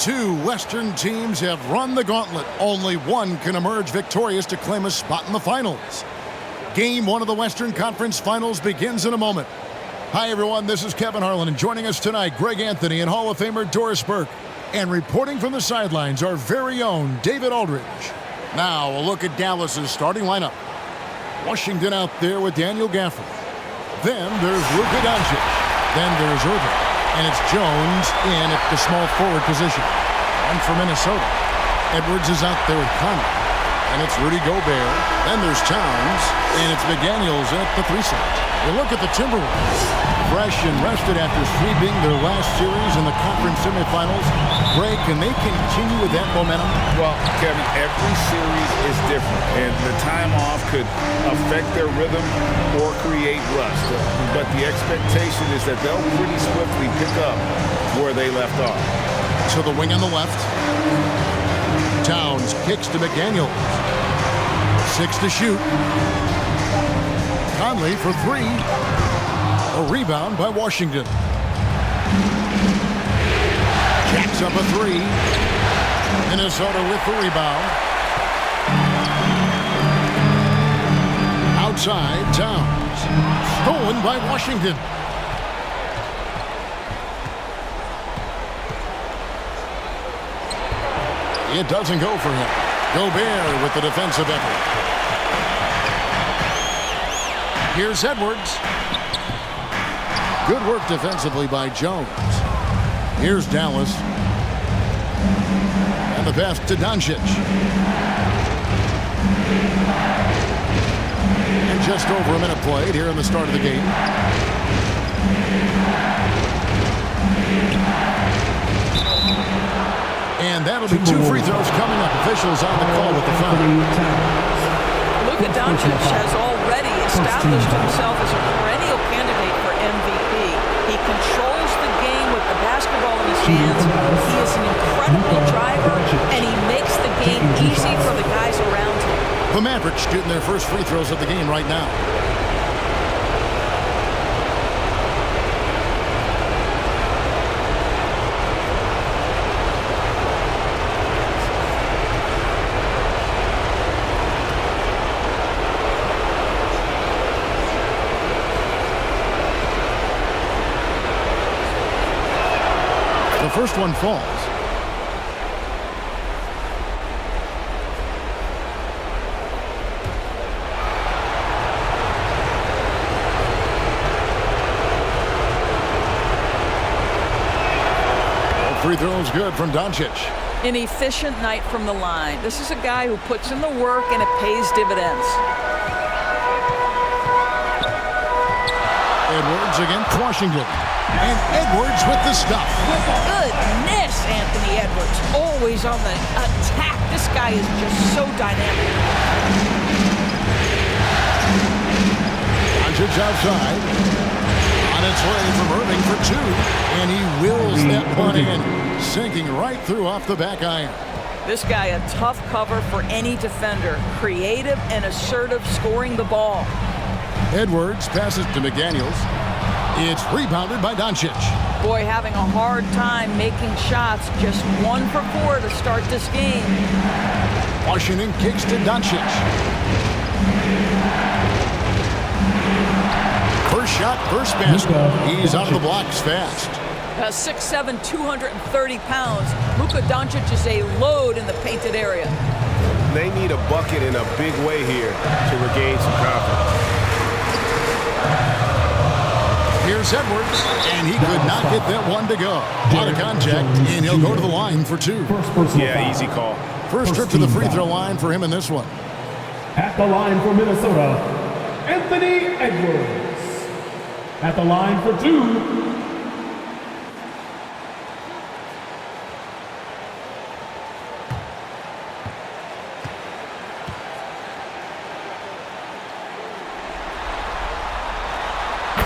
Two Western teams have run the gauntlet. Only one can emerge victorious to claim a spot in the finals. Game 1 of the Western Conference Finals begins in a moment. Hi, everyone. This is Kevin Harlan, and joining us tonight, Greg Anthony and Hall of Famer Doris Burke. And reporting from the sidelines, our very own David Aldridge. Now, a look at Dallas's starting lineup. Washington out there with Daniel Gafford. Then there's Luka Doncic. Then there's Irving. And it's Jones in at the small forward position. And for Minnesota, Edwards is out there with Conley. And it's Rudy Gobert. Then there's Towns. And it's McDaniels in at the 3 slot. We look at the Timberwolves. Fresh and rested after sweeping their last series in the conference semifinals. Greg, can they continue with that momentum? Well, Kevin, every series is different, and the time off could affect their rhythm or create rust. But the expectation is that they'll pretty swiftly pick up where they left off. To the wing on the left. Towns kicks to McDaniels. 6 to shoot. Conley for 3. A rebound by Washington. Jacks up a 3. Minnesota with the rebound. Outside, Towns. Stolen by Washington. It doesn't go for him. Gobert with the defensive effort. Here's Edwards. Good work defensively by Jones. Here's Dallas. And the pass to Doncic. And just over a minute played here in the start of the game. And that'll be 2 free throws coming up. Officials on the call with the foul. Luka Doncic has already established himself as a perennial candidate for MVP. He controls the game with the basketball in his hands. He is an incredible driver, and he makes the game easy for the guys around him. The Mavericks shooting their first free throws of the game right now. The first one falls. Free throws good from Doncic. An efficient night from the line. This is a guy who puts in the work and it pays dividends. Edwards against Washington. And Edwards with the stuff. Goodness, Anthony Edwards. Always on the attack. This guy is just so dynamic. Doncic outside. On its way from Irving for 2. And he wills that one in. Sinking right through off the back iron. This guy a tough cover for any defender. Creative and assertive scoring the ball. Edwards passes to McDaniels. It's rebounded by Doncic. Boy, having a hard time making shots. Just 1 for 4 to start this game. Washington kicks to Doncic. First shot, first basket. He's out of the blocks fast. 6'7", 230 pounds. Luka Doncic is a load in the painted area. They need a bucket in a big way here to regain some confidence. Here's Edwards, and he could not get that one to go. Out of contact, and he'll go to the line for 2. Yeah, easy call. First trip to the free throw line for him in this one. At the line for Minnesota, Anthony Edwards. At the line for 2.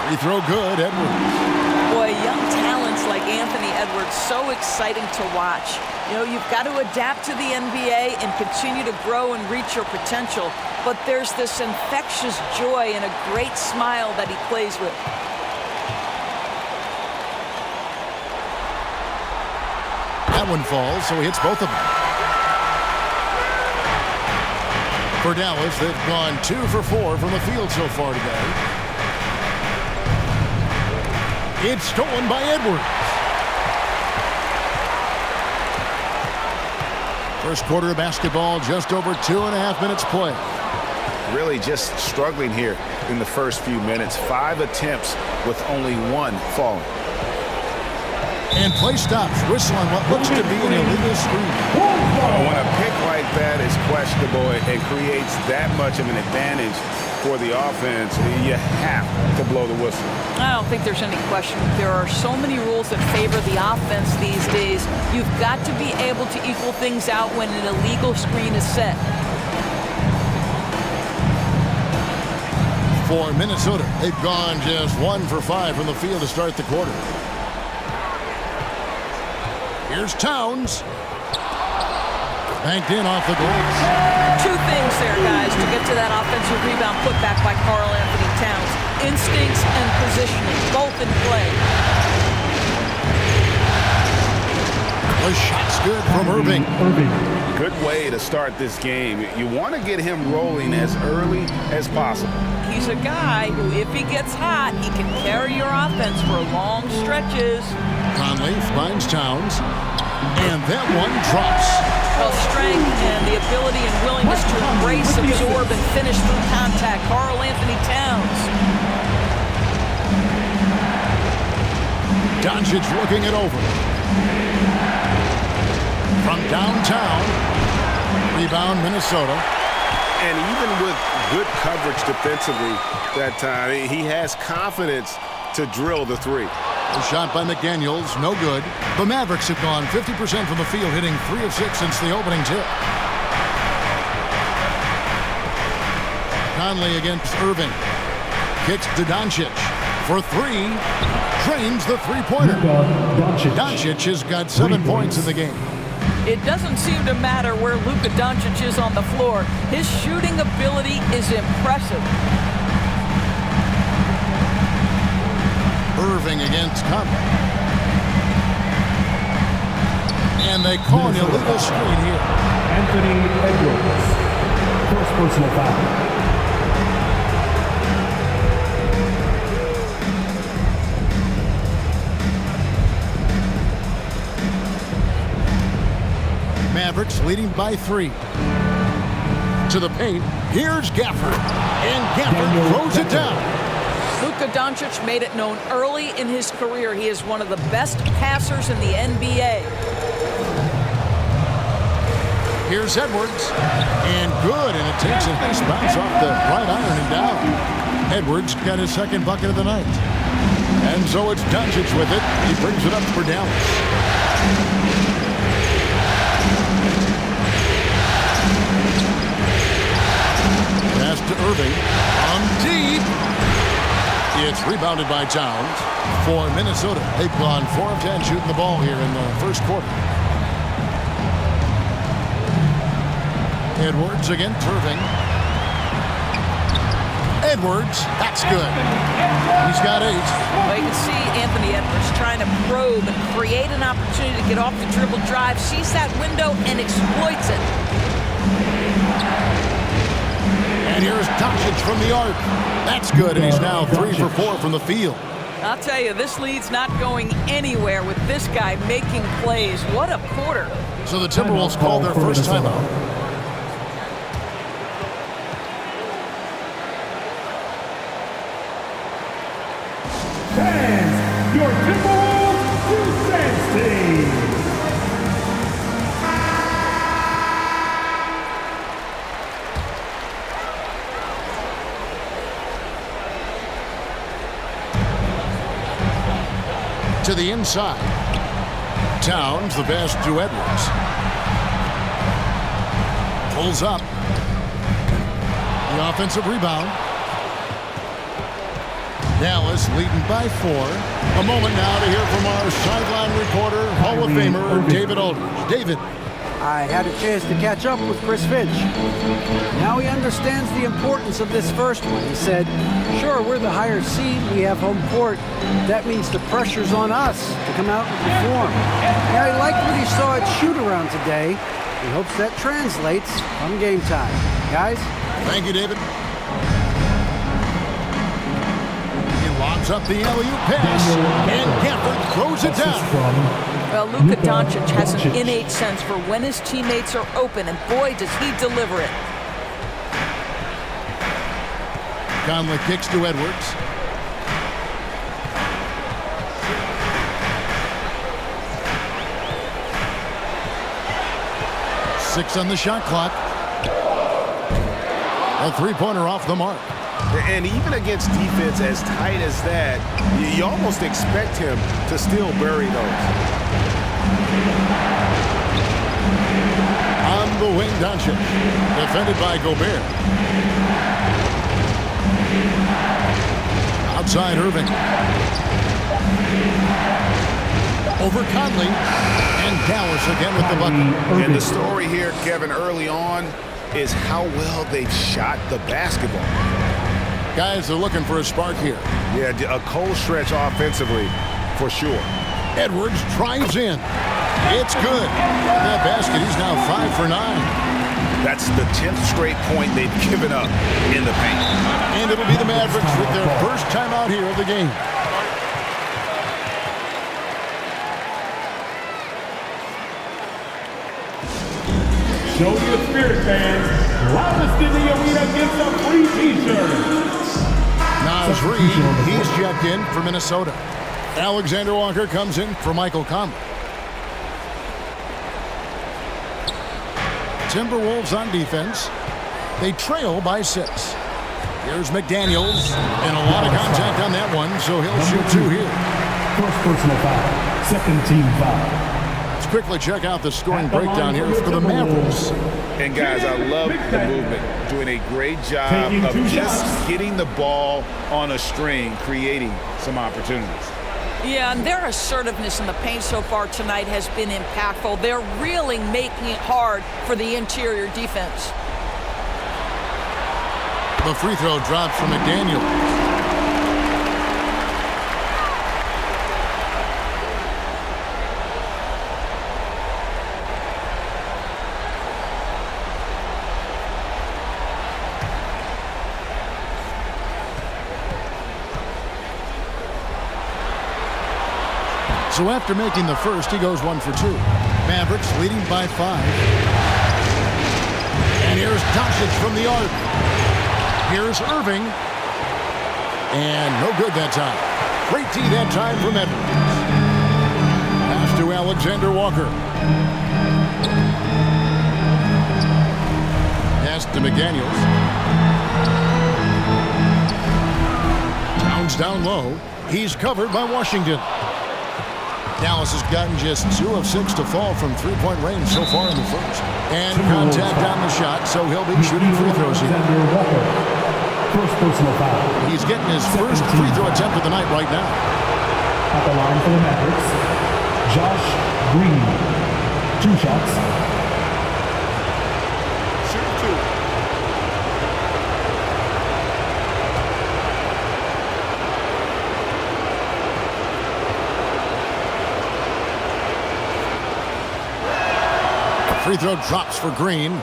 Free throw good, Edwards. Boy, young talents like Anthony Edwards, so exciting to watch. You know, you've got to adapt to the NBA and continue to grow and reach your potential. But there's this infectious joy and a great smile that he plays with. That That one falls, so he hits both of them. For Dallas, they've gone 2 for 4 from the field so far today. It's stolen by Edwards. First quarter of basketball, just over 2.5 minutes play. Really just struggling here in the first few minutes. 5 attempts with only 1 falling. And play stops, whistling what looks to be an illegal screen. When a pick like that is questionable and creates that much of an advantage for the offense, you have to blow the whistle. I don't think there's any question. There are so many rules that favor the offense these days. You've got to be able to equal things out when an illegal screen is set. For Minnesota, they've gone just 1 for 5 from the field to start the quarter. Here's Towns. Banked in off the glass. 2 things there, guys, to get to that offensive rebound put back by Karl Anthony Towns. Instincts and positioning, both in play. The shot's good from Irving. Good way to start this game. You want to get him rolling as early as possible. He's a guy who, if he gets hot, he can carry your offense for long stretches. Conley finds Towns, and that one drops. Well, strength and the ability and willingness to embrace, absorb, and finish through contact. Karl Anthony Towns. Doncic looking it over. From downtown, rebound Minnesota. And even with good coverage defensively that time, he has confidence to drill the 3. A shot by McDaniels, no good. The Mavericks have gone 50% from the field, hitting 3 of 6 since the opening tip. Conley against Irving. Kicks to Doncic for 3. Drains the three-pointer. Doncic has got 7 points in the game. It doesn't seem to matter where Luka Doncic is on the floor. His shooting ability is impressive. Irving against Conley. And they call an illegal screen here. Anthony Edwards. First personal foul. Mavericks leading by 3. To the paint. Here's Gafford. And Gafford throws it down. Luka Doncic made it known early in his career he is one of the best passers in the NBA. Here's Edwards. And good. And it takes a nice bounce off the right iron and down. Edwards got his 2nd bucket of the night. And so it's Doncic with it. He brings it up for Dallas. Pass to Irving. On deep. It's rebounded by Towns. For Minnesota, they've gone 4 of 10 shooting the ball here in the first quarter. Edwards against Irving. Edwards, that's good. He's got 8. Well, you can see Anthony Edwards trying to probe and create an opportunity to get off the dribble drive, sees that window and exploits it. And here's Doncic from the arc. That's good, and he's now 3 for 4 from the field. I'll tell you, this lead's not going anywhere with this guy making plays. What a quarter. So the Timberwolves called their first timeout. Fans, your Timberwolves defense team. To the inside. Towns, the pass to Edwards. Pulls up. The offensive rebound. Dallas leading by 4. A moment now to hear from our sideline reporter, Hall of Famer David Aldridge. David. I had a chance to catch up with Chris Finch. Now he understands the importance of this first one. He said, sure, we're the higher seed, we have home court. That means the pressure's on us to come out and perform. Yeah, he liked what he saw at shoot-around today. He hopes that translates come game time. Guys? Thank you, David. He lobs up the alley-oop pass, and Gafford throws it down. Well, Luka Doncic has an innate sense for when his teammates are open, and boy, does he deliver it. Conley kicks to Edwards. Six on the shot clock. A three-pointer off the mark. And even against defense as tight as that, you almost expect him to still bury those. On the wing, Doncic. Defended by Gobert. Outside Irving. Over Conley. And Dallas again with the bucket. And the story here, Kevin, early on is how well they've shot the basketball. Guys are looking for a spark here. Yeah, a cold stretch offensively, for sure. Edwards drives in. It's good. That basket, he's now 5 for 9. That's the 10th straight point they've given up in the paint. And it'll be the Mavericks with their first time out here of the game. Show your spirit, fans. Loudest in the arena gets a free t-shirt. Naz Reid, he's checked in for Minnesota. Alexander Walker comes in for Michael Conley. Timberwolves on defense. They trail by 6. Here's McDaniels, and a lot of contact on that one, so he'll shoot 2 here. First personal foul, second team foul. Let's quickly check out the scoring breakdown here for the Mavericks. And guys, I love the movement. Doing a great job of just getting the ball on a string, creating some opportunities. Yeah, and their assertiveness in the paint so far tonight has been impactful. They're really making it hard for the interior defense. The free throw drops from McDaniel. So after making the first, he goes 1 for 2. Mavericks leading by 5. And here's Doncic from the arc. Here's Irving. And no good that time. Great D that time from Edwards. Pass to Alexander Walker. Pass to McDaniels. Towns down low. He's covered by Washington. Dallas has gotten just 2 of 6 to fall from three-point range so far in the first. And contact on the shot, so he'll be shooting free throws here. First personal foul. He's getting his first free throw attempt of the night right now. At the line for the Mavericks, Josh Green. 2 shots. Shoot 2. Free throw drops for Green.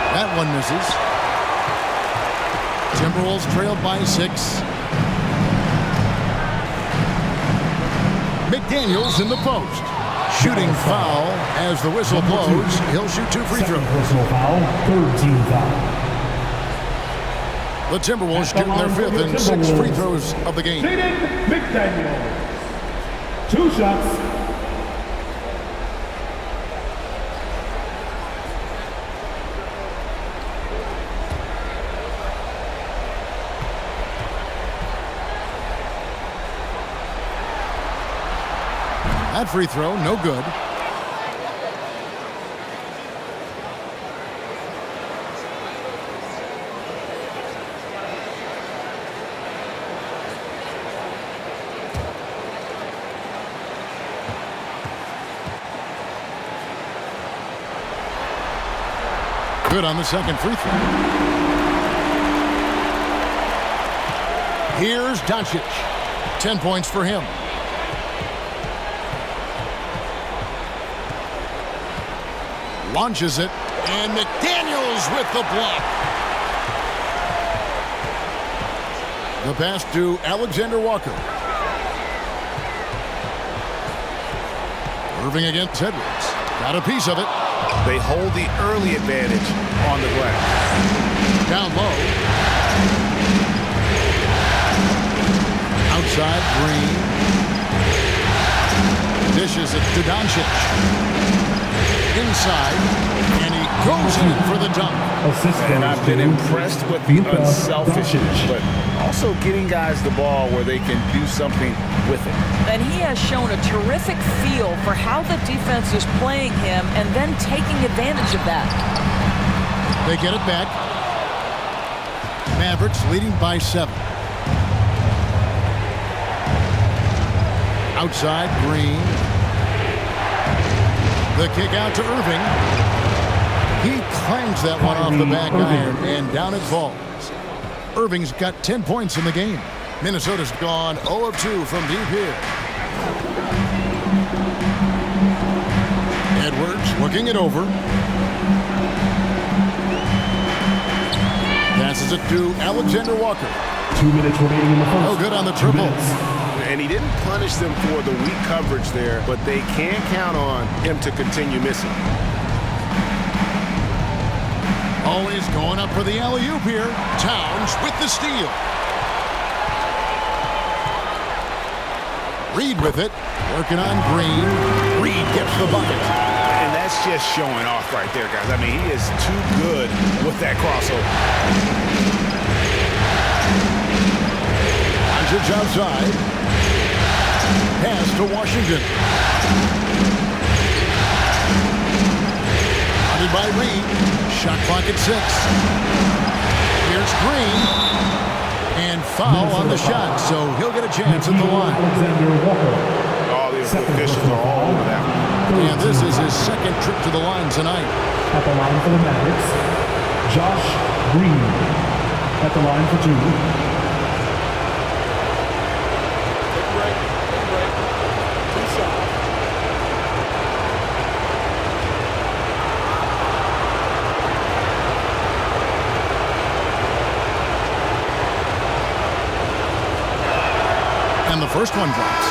That one misses. Timberwolves trailed by 6. McDaniels in the post. Shooting foul as the whistle blows. He'll shoot 2 free throws. Personal foul, third team foul. The Timberwolves getting their 5th and 6th free throws of the game. Jaden McDaniels. 2 shots. That free throw, no good. Good on the second free throw. Here's Doncic. 10 points for him. Launches it, and McDaniels with the block. The pass to Alexander Walker. Irving against Edwards. Got a piece of it. They hold the early advantage on the glass. Down low. Outside, Green. Dishes it to Doncic. Inside, and he goes in for the dunk. And I've been impressed with the unselfishness, but also getting guys the ball where they can do something with it. And he has shown a terrific feel for how the defense is playing him and then taking advantage of that. They get it back. Mavericks leading by 7. Outside, Green. The kick out to Irving. He clangs that one off the back iron, and down it falls. Irving's got 10 points in the game. Minnesota's gone 0 of 2 from deep here. Edwards looking it over. Passes it to Alexander Walker. 2 minutes remaining in the first. No good on the triple. And he didn't punish them for the weak coverage there, but they can count on him to continue missing. Always going up for the alley-oop here. Towns with the steal. Reed with it. Working on Green. Reed gets the bucket. And that's just showing off right there, guys. I mean, he is too good with that crossover. Doncic outside. Pass to Washington. Hunted by Reed. Shot clock at 6. Here's Green. And foul on the shot, so he'll get a chance at the line. Alexander Walker. All the officials are all over that one. And this is his second trip to the line tonight. At the line for the Mavericks, Josh Green. At the line for 2. And the first one drops.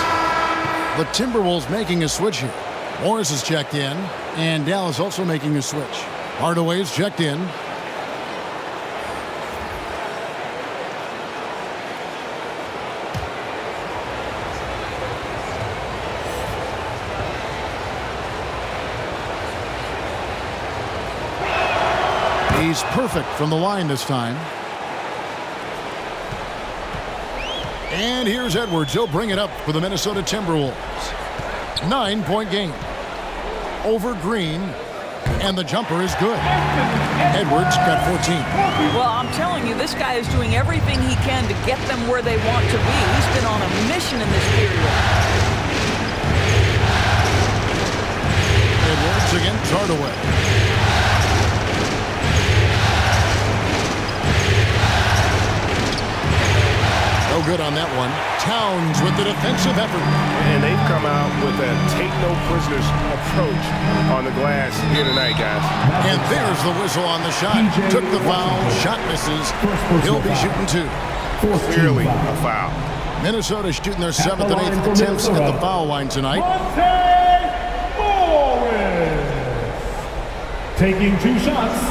The Timberwolves making a switch here. Morris is checked in, and Dallas also making a switch. Hardaway's checked in. He's perfect from the line this time. And here's Edwards. He'll bring it up for the Minnesota Timberwolves. 9-point game. Over Green. And the jumper is good. Edwards got 14. Well, I'm telling you, this guy is doing everything he can to get them where they want to be. He's been on a mission in this period. Edwards against Hardaway. No good on that one. Towns with the defensive effort. And they've come out with a take-no-prisoners approach on the glass here tonight, guys. And there's the whistle on the shot. Took the foul. Shot misses. He'll be shooting 2. Clearly a foul. Minnesota shooting their 7th and 8th attempts at the foul line tonight. Taking 2 shots.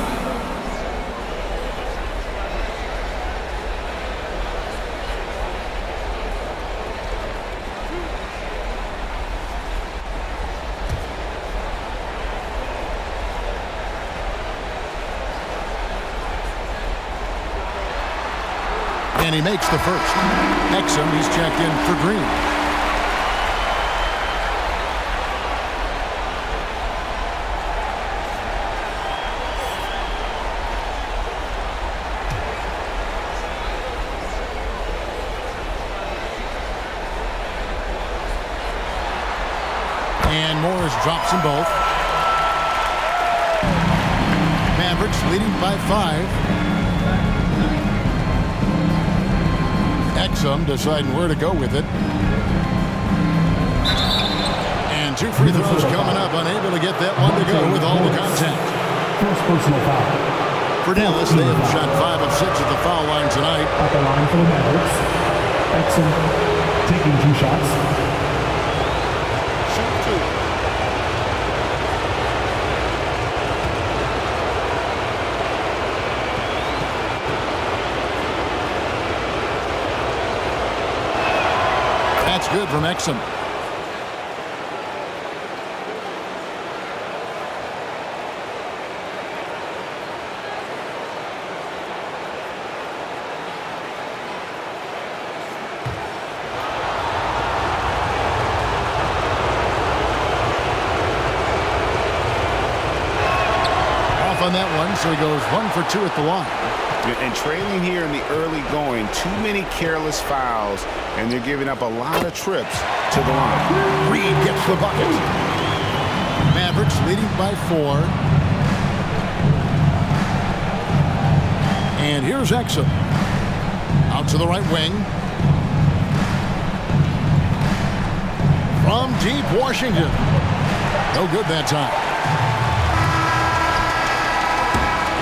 And he makes the first. Exum, he's checked in for Green. Morris drops them both. Mavericks leading by 5. Exum deciding where to go with it. And 2 free throws coming up, unable to get that one to go with all the contact. First personal foul. For Dallas, they have shot 5 of 6 at the foul line tonight. At the line for the Mavericks. Exum taking 2 shots. That's good from Exum. On that one, so he goes 1 for 2 at the line. And trailing here in the early going, too many careless fouls, and they're giving up a lot of trips to the line. Reed gets the bucket. Mavericks leading by 4. And here's Exum. Out to the right wing. From deep Washington. No good that time.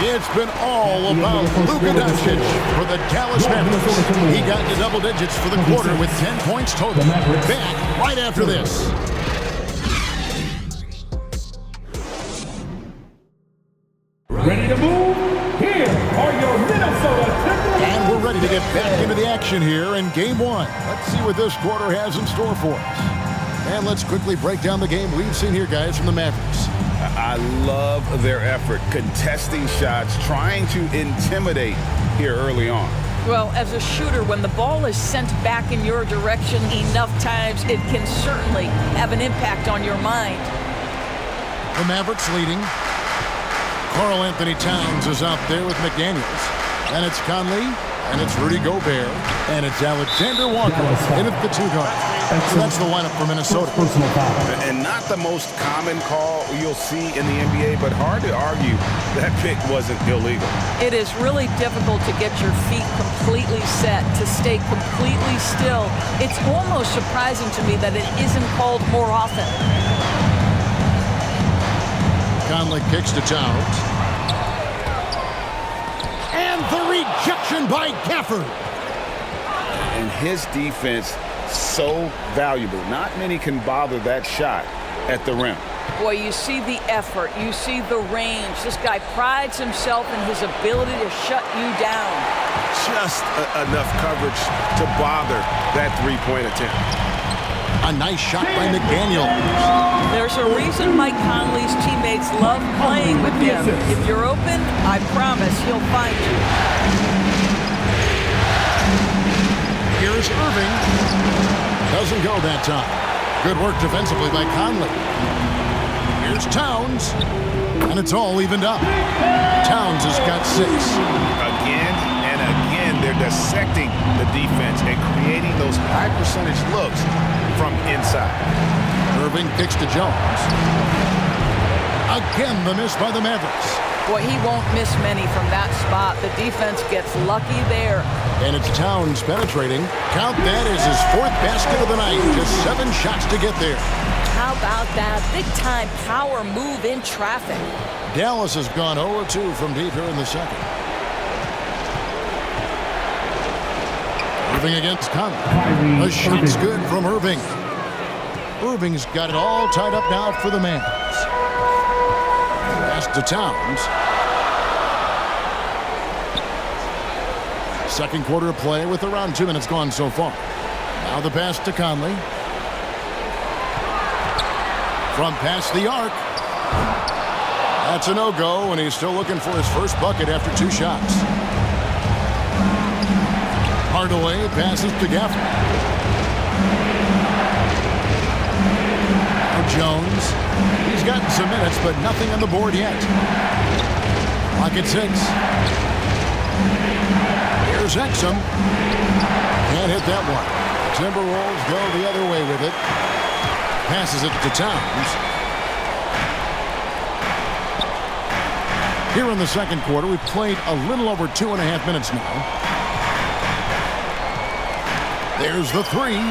It's been all about Luka Doncic for the Dallas Mavericks. He got into double digits for the quarter with 10 points total. Back right after this. Ready to move? Here are your Minnesota Timberwolves. And we're ready to get back into the action here in Game 1. Let's see what this quarter has in store for us. And let's quickly break down the game we've seen here, guys, from the Mavericks. I love their effort, contesting shots, trying to intimidate here early on. Well, as a shooter, when the ball is sent back in your direction enough times, it can certainly have an impact on your mind. The Mavericks leading. Karl Anthony Towns is out there with McDaniels. And it's Conley, and it's Rudy Gobert, and it's Alexander Walker in at the 2 guard. So that's the lineup for Minnesota. And not the most common call you'll see in the NBA, but hard to argue that pick wasn't illegal. It is really difficult to get your feet completely set, to stay completely still. It's almost surprising to me that it isn't called more often. Conley kicks to Towns. And the rejection by Gafford. And his defense, so valuable. Not many can bother that shot at the rim. Boy, you see the effort, you see the range. This guy prides himself in his ability to shut you down. Just enough coverage to bother that three-point attempt. A nice shot by McDaniel. There's a reason Mike Conley's teammates love playing with him. If you're open, I promise he'll find you. Here's Irving. Doesn't go that time. Good work defensively by Conley. Here's Towns. And it's all evened up. Towns has got 6. Again and again, they're dissecting the defense and creating those high percentage looks from inside. Irving kicks to Jones. Again, the miss by the Mavericks. Boy, he won't miss many from that spot. The defense gets lucky there. And it's Towns penetrating. Count that as his 4th basket of the night. Just 7 shots to get there. How about that big-time power move in traffic? Dallas has gone 0-2 from deep here in the second. Irving against Conley. The shot's good from Irving. Irving's got it all tied up now for the Mavs. Pass to Towns. Second quarter of play with around 2 minutes gone so far. Now the pass to Conley. From past the arc. That's a no-go, and he's still looking for his first bucket after 2 shots. Hardaway passes to Gafford. Now Jones. He's gotten some minutes, but nothing on the board yet. Clock at 6. Here's Exum. Can't hit that one. Timberwolves go the other way with it. Passes it to Towns. Here in the second quarter, we've played a little over 2.5 minutes now. There's the three.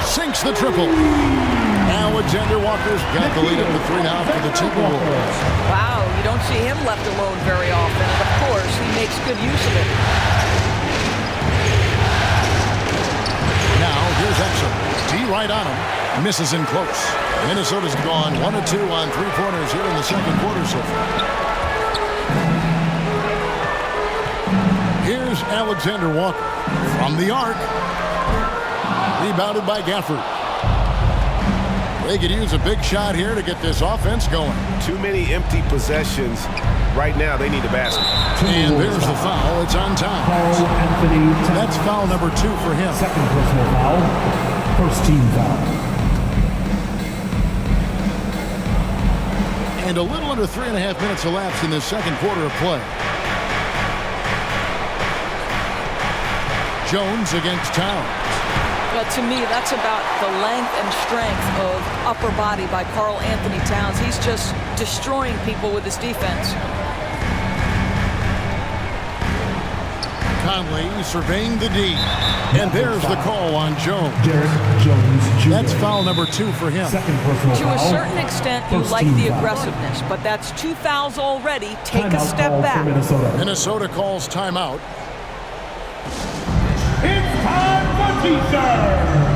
Sinks the triple. Alexander Walker's got the lead at the 3 now for the Timberwolves. Wow, you don't see him left alone very often. And of course, he makes good use of it. Now, here's Exum. D right on him. Misses in close. Minnesota's gone 1 of 2 on 3-pointers here in the second quarter so far. Here's Alexander Walker from the arc. Rebounded by Gafford. They could use a big shot here to get this offense going. Too many empty possessions. Right now, they need a basket. And there's the foul. It's on time. That's foul number 2 for him. Second personal foul. First team foul. And a little under 3.5 minutes elapsed in this second quarter of play. Jones against Towns. Well, to me, that's about the length and strength of upper body by Karl Anthony Towns. He's just destroying people with his defense. Conley surveying the D. And there's the call on Jones. Derek Jones Jr. That's foul number 2 for him. Second personal To foul. a certain extent, you like the aggressiveness, but that's 2 fouls already. Take a Timeout step call for back. Minnesota calls timeout. It's time for T-shirts.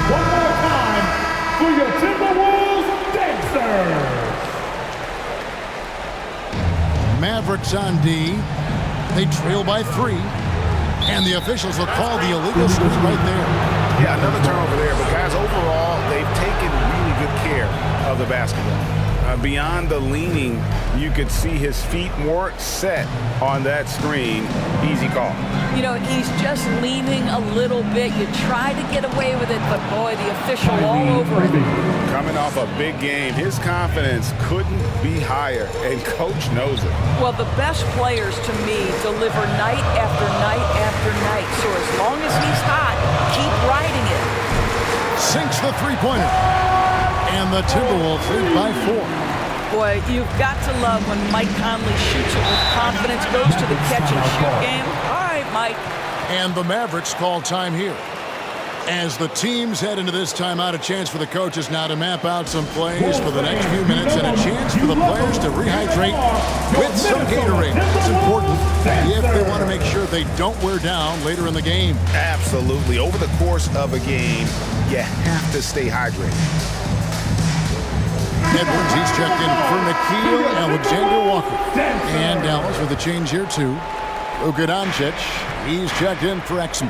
One more time for your Timberwolves dancers. Mavericks on D. They trail by 3. And the officials will call the illegal switch right there. Yeah, another turnover there. But, guys, overall, they've taken really good care of the basketball. Beyond the leaning, you could see his feet more set on that screen. Easy call. You know, he's just leaning a little bit. You try to get away with it, but boy, the official all over it. Coming off a big game, his confidence couldn't be higher, and coach knows it. Well, the best players, to me, deliver night after night after night. So as long as he's hot, keep riding it. Sinks the three-pointer. And the Timberwolves lead by 4. Boy, you've got to love when Mike Conley shoots it with confidence, goes to the catch-and-shoot game. All right, Mike. And the Mavericks call time here. As the teams head into this timeout, a chance for the coaches now to map out some plays for the next few minutes and a chance for the players to rehydrate with some Gatorade. It's important if they want to make sure they don't wear down later in the game. Absolutely. Over the course of a game, you have to stay hydrated. Edwards, he's checked in for Nikhil Alexander Walker. And Dallas with a change here, too. Luka Doncic, he's checked in for Exum.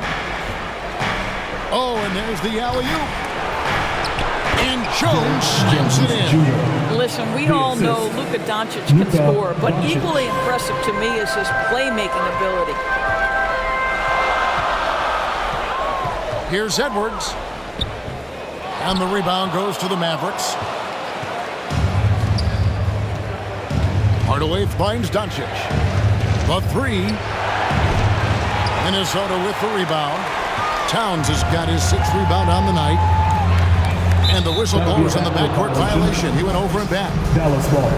Oh, and there's the alley-oop. And Jones skims it in. Listen, we all know Luka Doncic can score, but equally impressive to me is his playmaking ability. Here's Edwards. And the rebound goes to the Mavericks. Hardaway finds Doncic. The 3. Minnesota with the rebound. Towns has got his 6th rebound on the night. And the whistle blows on the backcourt violation. He went over and back. Dallas ball.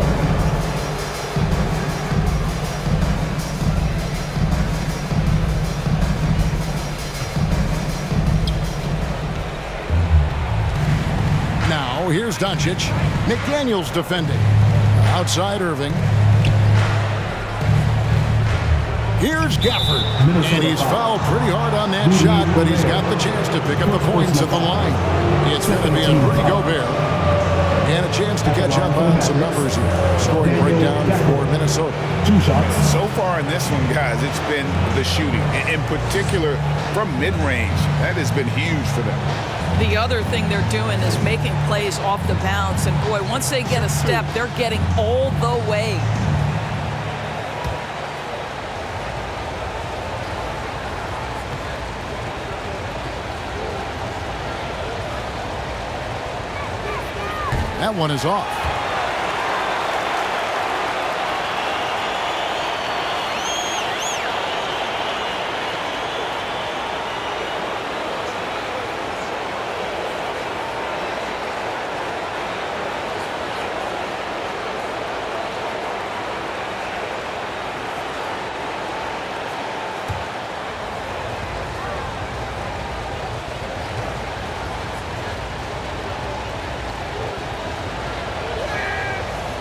Now, here's Doncic. McDaniels defending. Outside Irving. Here's Gafford. And he's fouled pretty hard on that shot, but he's got the chance to pick up the points at the line. It's going to be a Rudy Gobert. And a chance to catch up on some numbers here. Scoring breakdown for Minnesota. 2 shots. So far in this one, guys, it's been the shooting. In particular, from mid-range. That has been huge for them. The other thing they're doing is making plays off the bounce. And boy, once they get a step, they're getting all the way. That one is off.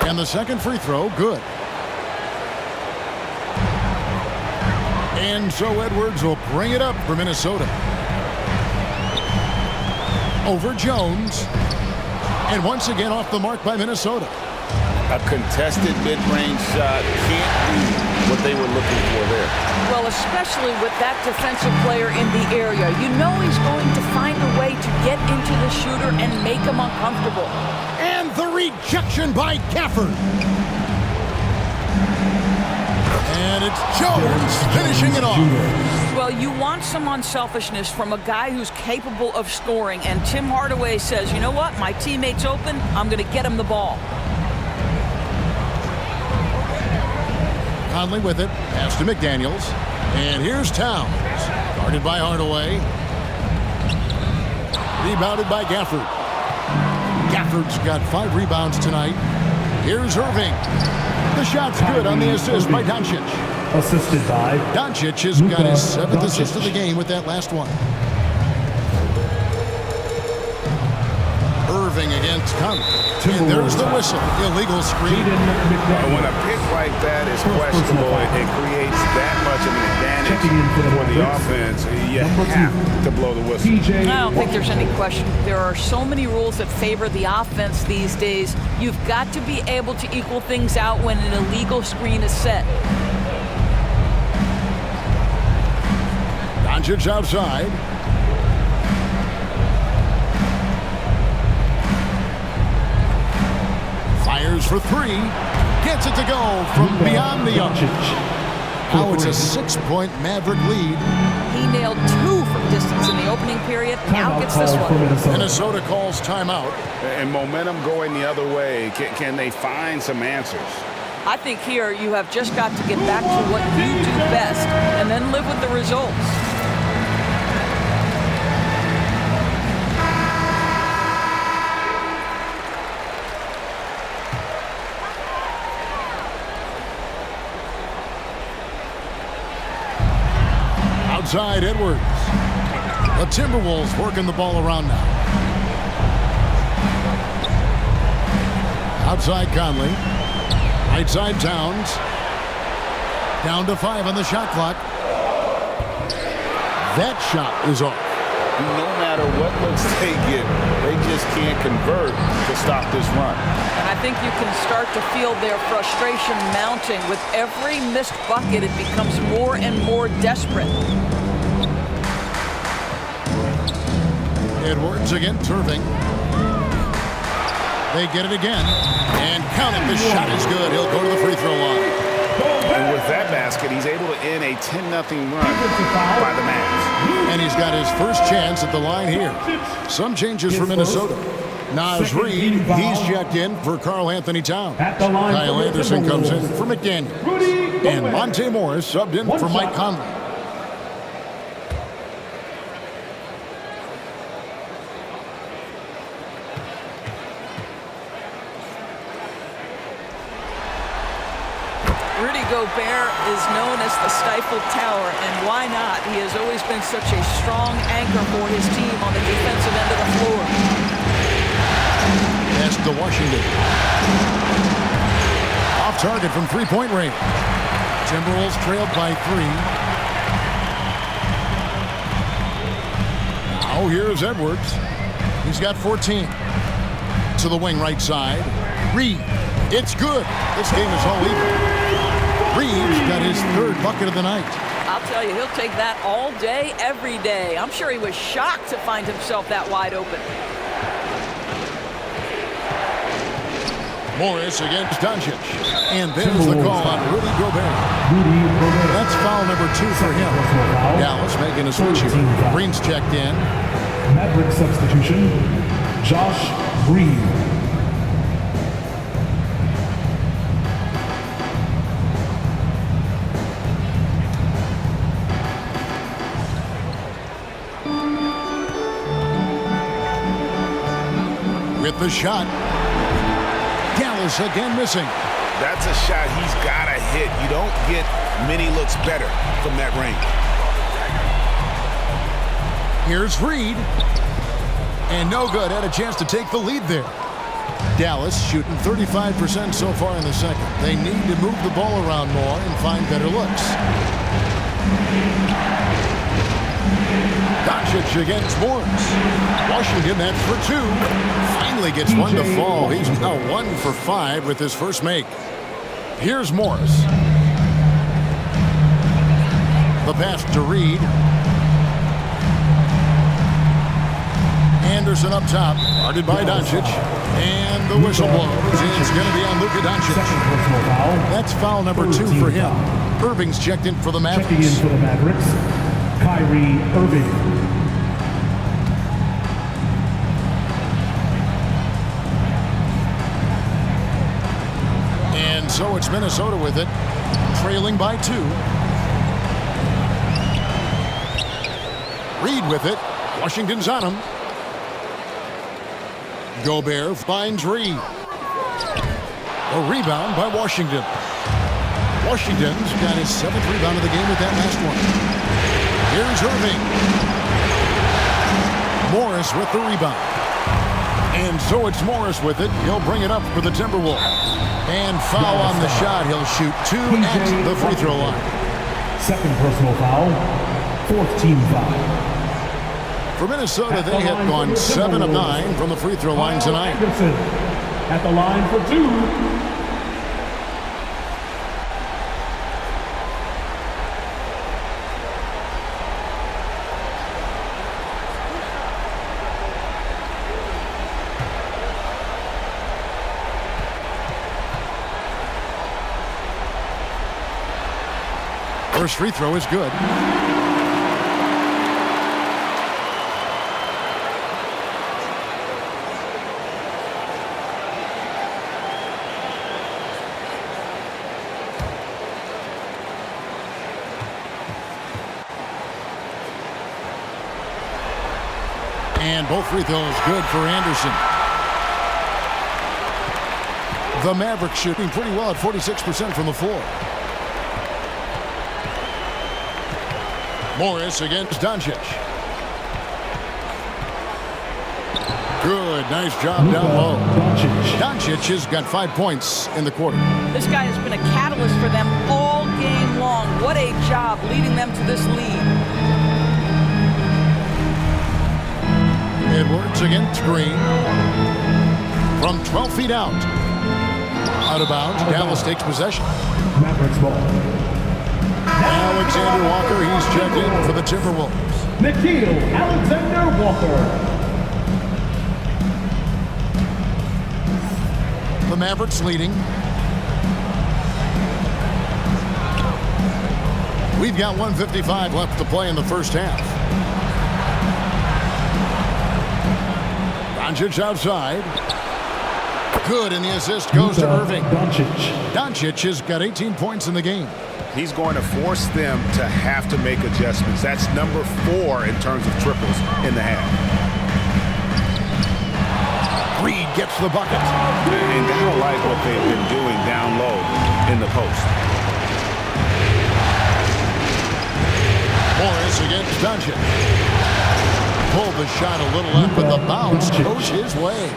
And the second free throw, good. And so Edwards will bring it up for Minnesota. Over Jones. And once again off the mark by Minnesota. A contested mid-range shot can't be what they were looking for there. Well, especially with that defensive player in the area. You know he's going to find a way to get into the shooter and make him uncomfortable. And the rejection by Gafford. And it's Jones finishing it off. Well, you want some unselfishness from a guy who's capable of scoring. And Tim Hardaway says, you know what? My teammate's open. I'm going to get him the ball. Conley with it. Pass to McDaniels. And here's Towns. Guarded by Hardaway. Rebounded by Gafford. Gafford's got 5 rebounds tonight. Here's Irving. The shot's good on the assist by Doncic. Assisted by Doncic has got his 7th assist of the game with that last one. Irving against Conley. And there's the whistle. Illegal screen. When a pick like that is questionable, it creates that much of an advantage for the offense. You have to blow the whistle. I don't think there's any question. There are so many rules that favor the offense these days. You've got to be able to equal things out when an illegal screen is set. Doncic outside. Fires for 3. Gets it to go from beyond the arc. Now it's a 6-point Maverick lead. He nailed 2 from distance in the opening period. Now gets this one. Minnesota calls timeout. And momentum going the other way. Can they find some answers? I think here you have just got to get back to what you do best and then live with the results. Outside Edwards. The Timberwolves working the ball around now. Outside Conley. Right side Towns. Down to 5 on the shot clock. That shot is off. No matter what looks they get, they just can't convert to stop this run. And I think you can start to feel their frustration mounting. With every missed bucket, it becomes more and more desperate. Edwards against Irving. They get it again. And count it, the shot is good. He'll go to the free throw line. And with that basket, he's able to end a 10-0 run by the Mavs. And he's got his first chance at the line here. Some changes for Minnesota. Naz Reid, he's checked in for Karl Anthony Towns. Kyle Anderson comes in for McDaniels. And Monte Morris subbed in for Mike Conley. Gobert is known as the Stifle Tower, and why not? He has always been such a strong anchor for his team on the defensive end of the floor. Pass to Washington. Off target from three-point range. Timberwolves trailed by 3. Now here's Edwards. He's got 14. To the wing right side. Reid. It's good. This game is all even. Reid's got his 3rd bucket of the night. I'll tell you, he'll take that all day, every day. I'm sure he was shocked to find himself that wide open. Morris against Doncic. And there's the call on Rudy Gobert. That's foul number 2 for him. Dallas making a switch here. Green's checked in. Mavericks substitution, Josh Green. With the shot. Dallas again missing. That's a shot he's got to hit. You don't get many looks better from that range. Here's Reid. And no good. Had a chance to take the lead there. Dallas shooting 35% so far in the second. They need to move the ball around more and find better looks. Doncic against Morris. Washington, that's for two. Finally gets one to fall. He's now 1 for 5 with his first make. Here's Morris. The pass to Reed. Anderson up top, guarded by Doncic. And the whistle blows. It's going to be on Luka Doncic. That's foul number 2 for him. Irving's checked in for the Mavericks. Checking in for the Mavericks, Kyrie Irving. And so it's Minnesota with it, trailing by 2. Reed with it. Washington's on him. Gobert finds Reed. A rebound by Washington. Washington's got his 7th rebound of the game with that last one. Here's Irving. Morris with the rebound. And so it's Morris with it. He'll bring it up for the Timberwolves. And foul on the shot. He'll shoot 2 at the free throw line. Second personal foul. 4th team foul. For Minnesota, they have gone 7 of 9 from the free throw line tonight. Anderson at the line for 2. First free throw is good. And both free throws good for Anderson. The Mavericks shooting pretty well at 46% from the floor. Morris against Doncic. Good, nice job down low. Doncic has got 5 points in the quarter. This guy has been a catalyst for them all game long. What a job leading them to this lead. Edwards against Green. From 12 feet out. Out of bounds, Dallas takes possession. Mavericks ball. Alexander Walker, he's checked in for the Timberwolves. Nikhil Alexander Walker. The Mavericks leading. We've got 1:55 left to play in the first half. Doncic outside. Good, and the assist goes to Irving. Doncic has got 18 points in the game. He's going to force them to have to make adjustments. That's number 4 in terms of triples in the half. Reed gets the bucket. And gotta like what they've been doing down low in the post. Morris against Doncic. Pulled the shot a little left, but the bounce goes his way.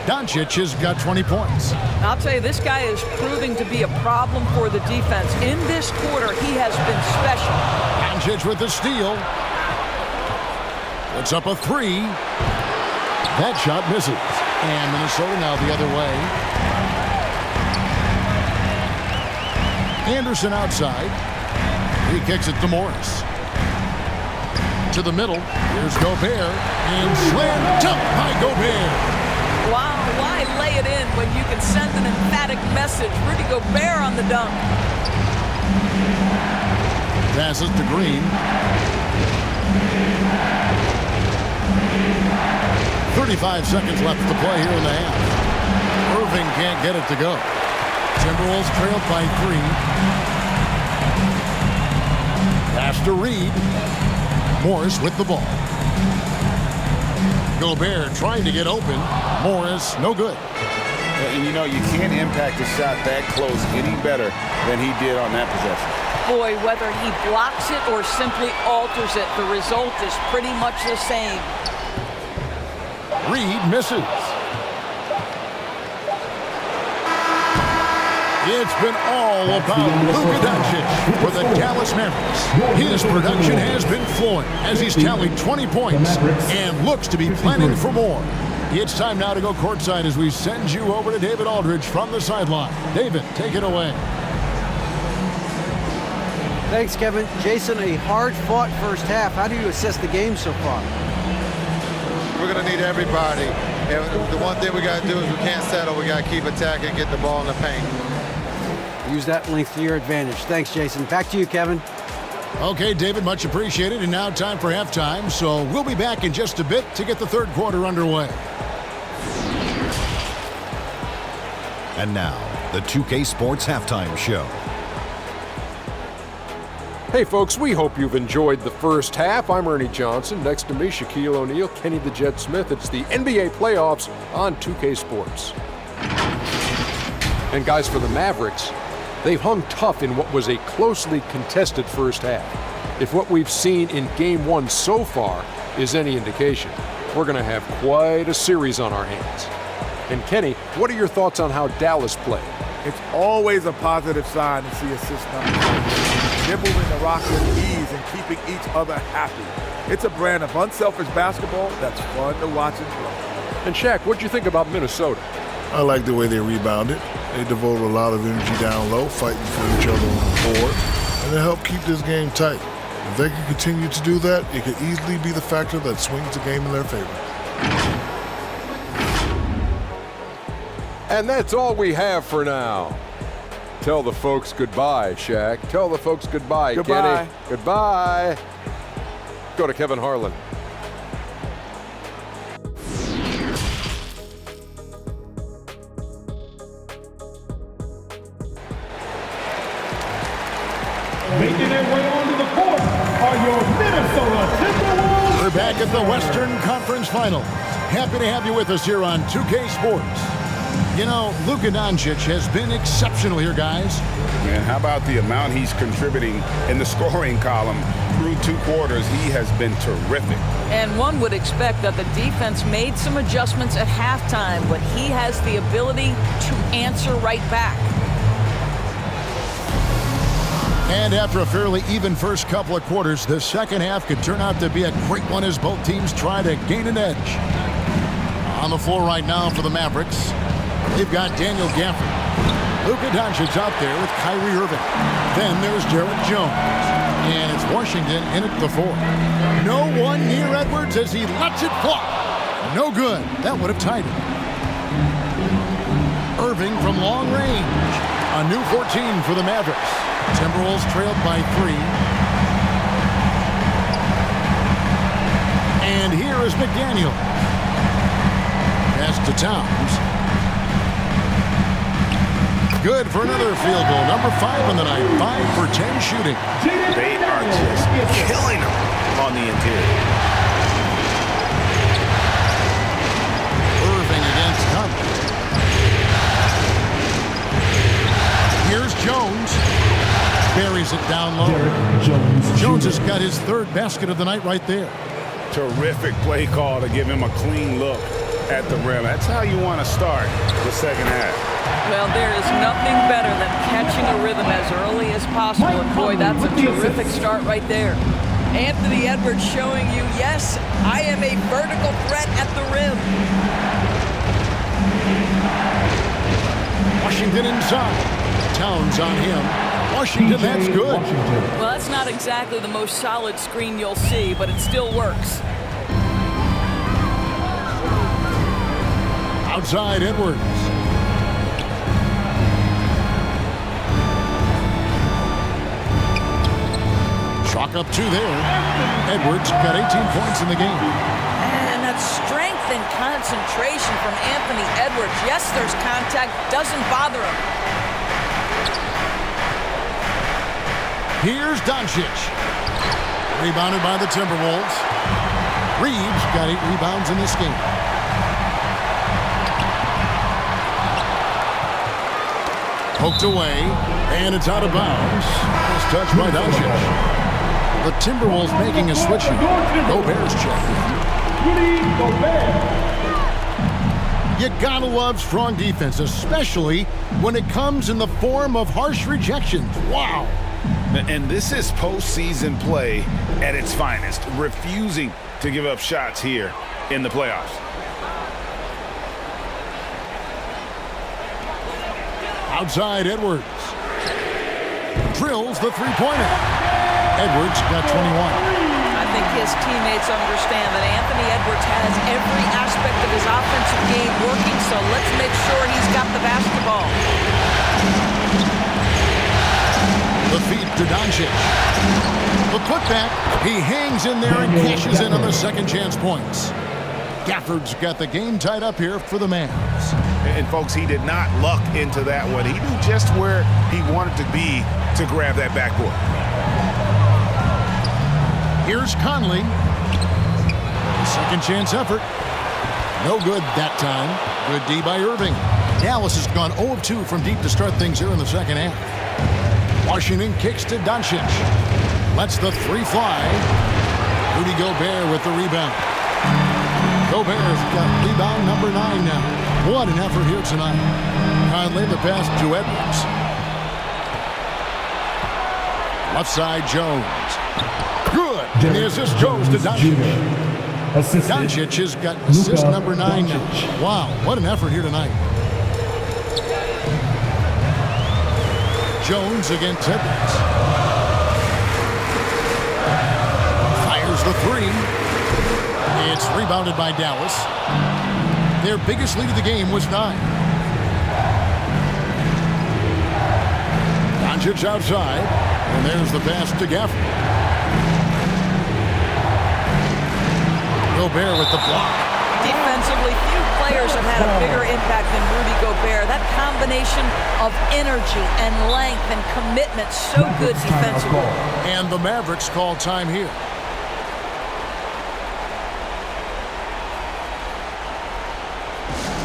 Doncic has got 20 points. I'll tell you, this guy is proving to be a problem for the defense. In this quarter, he has been special. Doncic with the steal. Puts up a 3. That shot misses. And Minnesota now the other way. Anderson outside. He kicks it to Morris. To the middle. Here's Gobert. And slam dunk by Gobert. Wow, why lay it in when you can send an emphatic message? Rudy Gobert on the dunk. Passes to Green. 35 seconds left to play here in the half. Irving can't get it to go. Timberwolves trailed by 3. Pass to Reed. Morris with the ball. Gobert trying to get open. Morris, no good. And you know, you can't impact a shot that close any better than he did on that possession. Boy, whether he blocks it or simply alters it, the result is pretty much the same. Reed misses. It's been all about Luka Doncic for the Dallas Mavericks. His production has been flowing as he's tallied 20 points and looks to be planning for more. It's time now to go courtside as we send you over to David Aldridge from the sideline. David, take it away. Thanks, Kevin. Jason, a hard-fought first half. How do you assess the game so far? We're going to need everybody. And the one thing we got to do is we can't settle. We got to keep attacking and get the ball in the paint. Use that length to your advantage. Thanks, Jason. Back to you, Kevin. Okay, David, much appreciated. And now time for halftime. So we'll be back in just a bit to get the third quarter underway. And now, the 2K Sports Halftime Show. Hey folks, we hope you've enjoyed the first half. I'm Ernie Johnson. Next to me, Shaquille O'Neal, Kenny the Jet Smith. It's the NBA playoffs on 2K Sports. And guys, for the Mavericks, they've hung tough in what was a closely contested first half. If what we've seen in Game 1 so far is any indication, we're going to have quite a series on our hands. And Kenny, what are your thoughts on how Dallas played? It's always a positive sign to see a system. They're moving the rock with ease and keeping each other happy. It's a brand of unselfish basketball that's fun to watch and play. And Shaq, what'd you think about Minnesota? I like the way they rebounded. They devoted a lot of energy down low, fighting for each other on the board, and they helped keep this game tight. If they can continue to do that, it could easily be the factor that swings the game in their favor. And that's all we have for now. Tell the folks goodbye, Shaq. Tell the folks goodbye, Goodbye. Kenny. Goodbye. Go to Kevin Harlan. Making their way onto the court are your Minnesota Timberwolves. We're back at the Western Conference Finals. Happy to have you with us here on 2K Sports. You know, Luka Doncic has been exceptional here, guys. Man, how about the amount he's contributing in the scoring column through 2 quarters? He has been terrific. And one would expect that the defense made some adjustments at halftime, but he has the ability to answer right back. And after a fairly even first couple of quarters, the second half could turn out to be a great one as both teams try to gain an edge. On the floor right now for the Mavericks, they've got Daniel Gafford. Luka Doncic out there with Kyrie Irving. Then there's Jared Jones. And it's Washington in at the 4. No one near Edwards as he lets it fly. No good. That would have tied it. Irving from long range. A new 14 for the Mavericks. Timberwolves trailed by 3. And here is McDaniel. Pass to Towns. Good for another field goal. Number 5 on the night. 5 for 10 shooting. They are just killing them on the interior. Irving against Conley. Here's Jones. Buries it down low. Jones has got his 3rd basket of the night right there. Terrific play call to give him a clean look at the rim. That's how you want to start the second half. Well, there is nothing better than catching a rhythm as early as possible. And boy, that's a terrific start right there. Anthony Edwards showing you, yes, I am a vertical threat at the rim. Washington inside. Towns on him. Washington, that's good. Well, that's not exactly the most solid screen you'll see, but it still works. Outside Edwards. Chalk up 2 there. Edwards got 18 points in the game. And that strength and concentration from Anthony Edwards. Yes, there's contact. Doesn't bother him. Here's Doncic. Rebounded by the Timberwolves. Reeves got 8 rebounds in this game. Poked away, and it's out of bounds. It's touched by Doncic. The Timberwolves making a switch here. Gobert's checked in. You gotta love strong defense, especially when it comes in the form of harsh rejections. Wow. And this is postseason play at its finest, refusing to give up shots here in the playoffs. Outside Edwards. Drills the three-pointer. Edwards got 21. I think his teammates understand that Anthony Edwards has every aspect of his offensive game working, so let's make sure he's got the basketball. The feed to Doncic. The putback. He hangs in there and cashes in on the second chance points. Gafford's got the game tied up here for the Mavs. And folks, he did not luck into that one. He knew just where he wanted to be to grab that backboard. Here's Conley. Second chance effort. No good that time. Good D by Irving. Dallas has gone 0 of 2 from deep to start things here in the second half. Washington kicks to Doncic. Lets the three fly. Rudy Gobert with the rebound. Gobert's got rebound number 9 now. What an effort here tonight. Conley the pass to Edwards. Left side Jones. Good. And the assist goes to Doncic. Doncic has got assist number 9 now. Wow, what an effort here tonight. Jones against Edwards. Fires the three. It's rebounded by Dallas. Their biggest lead of the game was 9. Doncic outside. And there's the pass to Gafford. Gobert with the block. Defensively, few players have had a bigger impact than Rudy Gobert. That combination of energy and length and commitment, so good defensively. And the Mavericks call time here.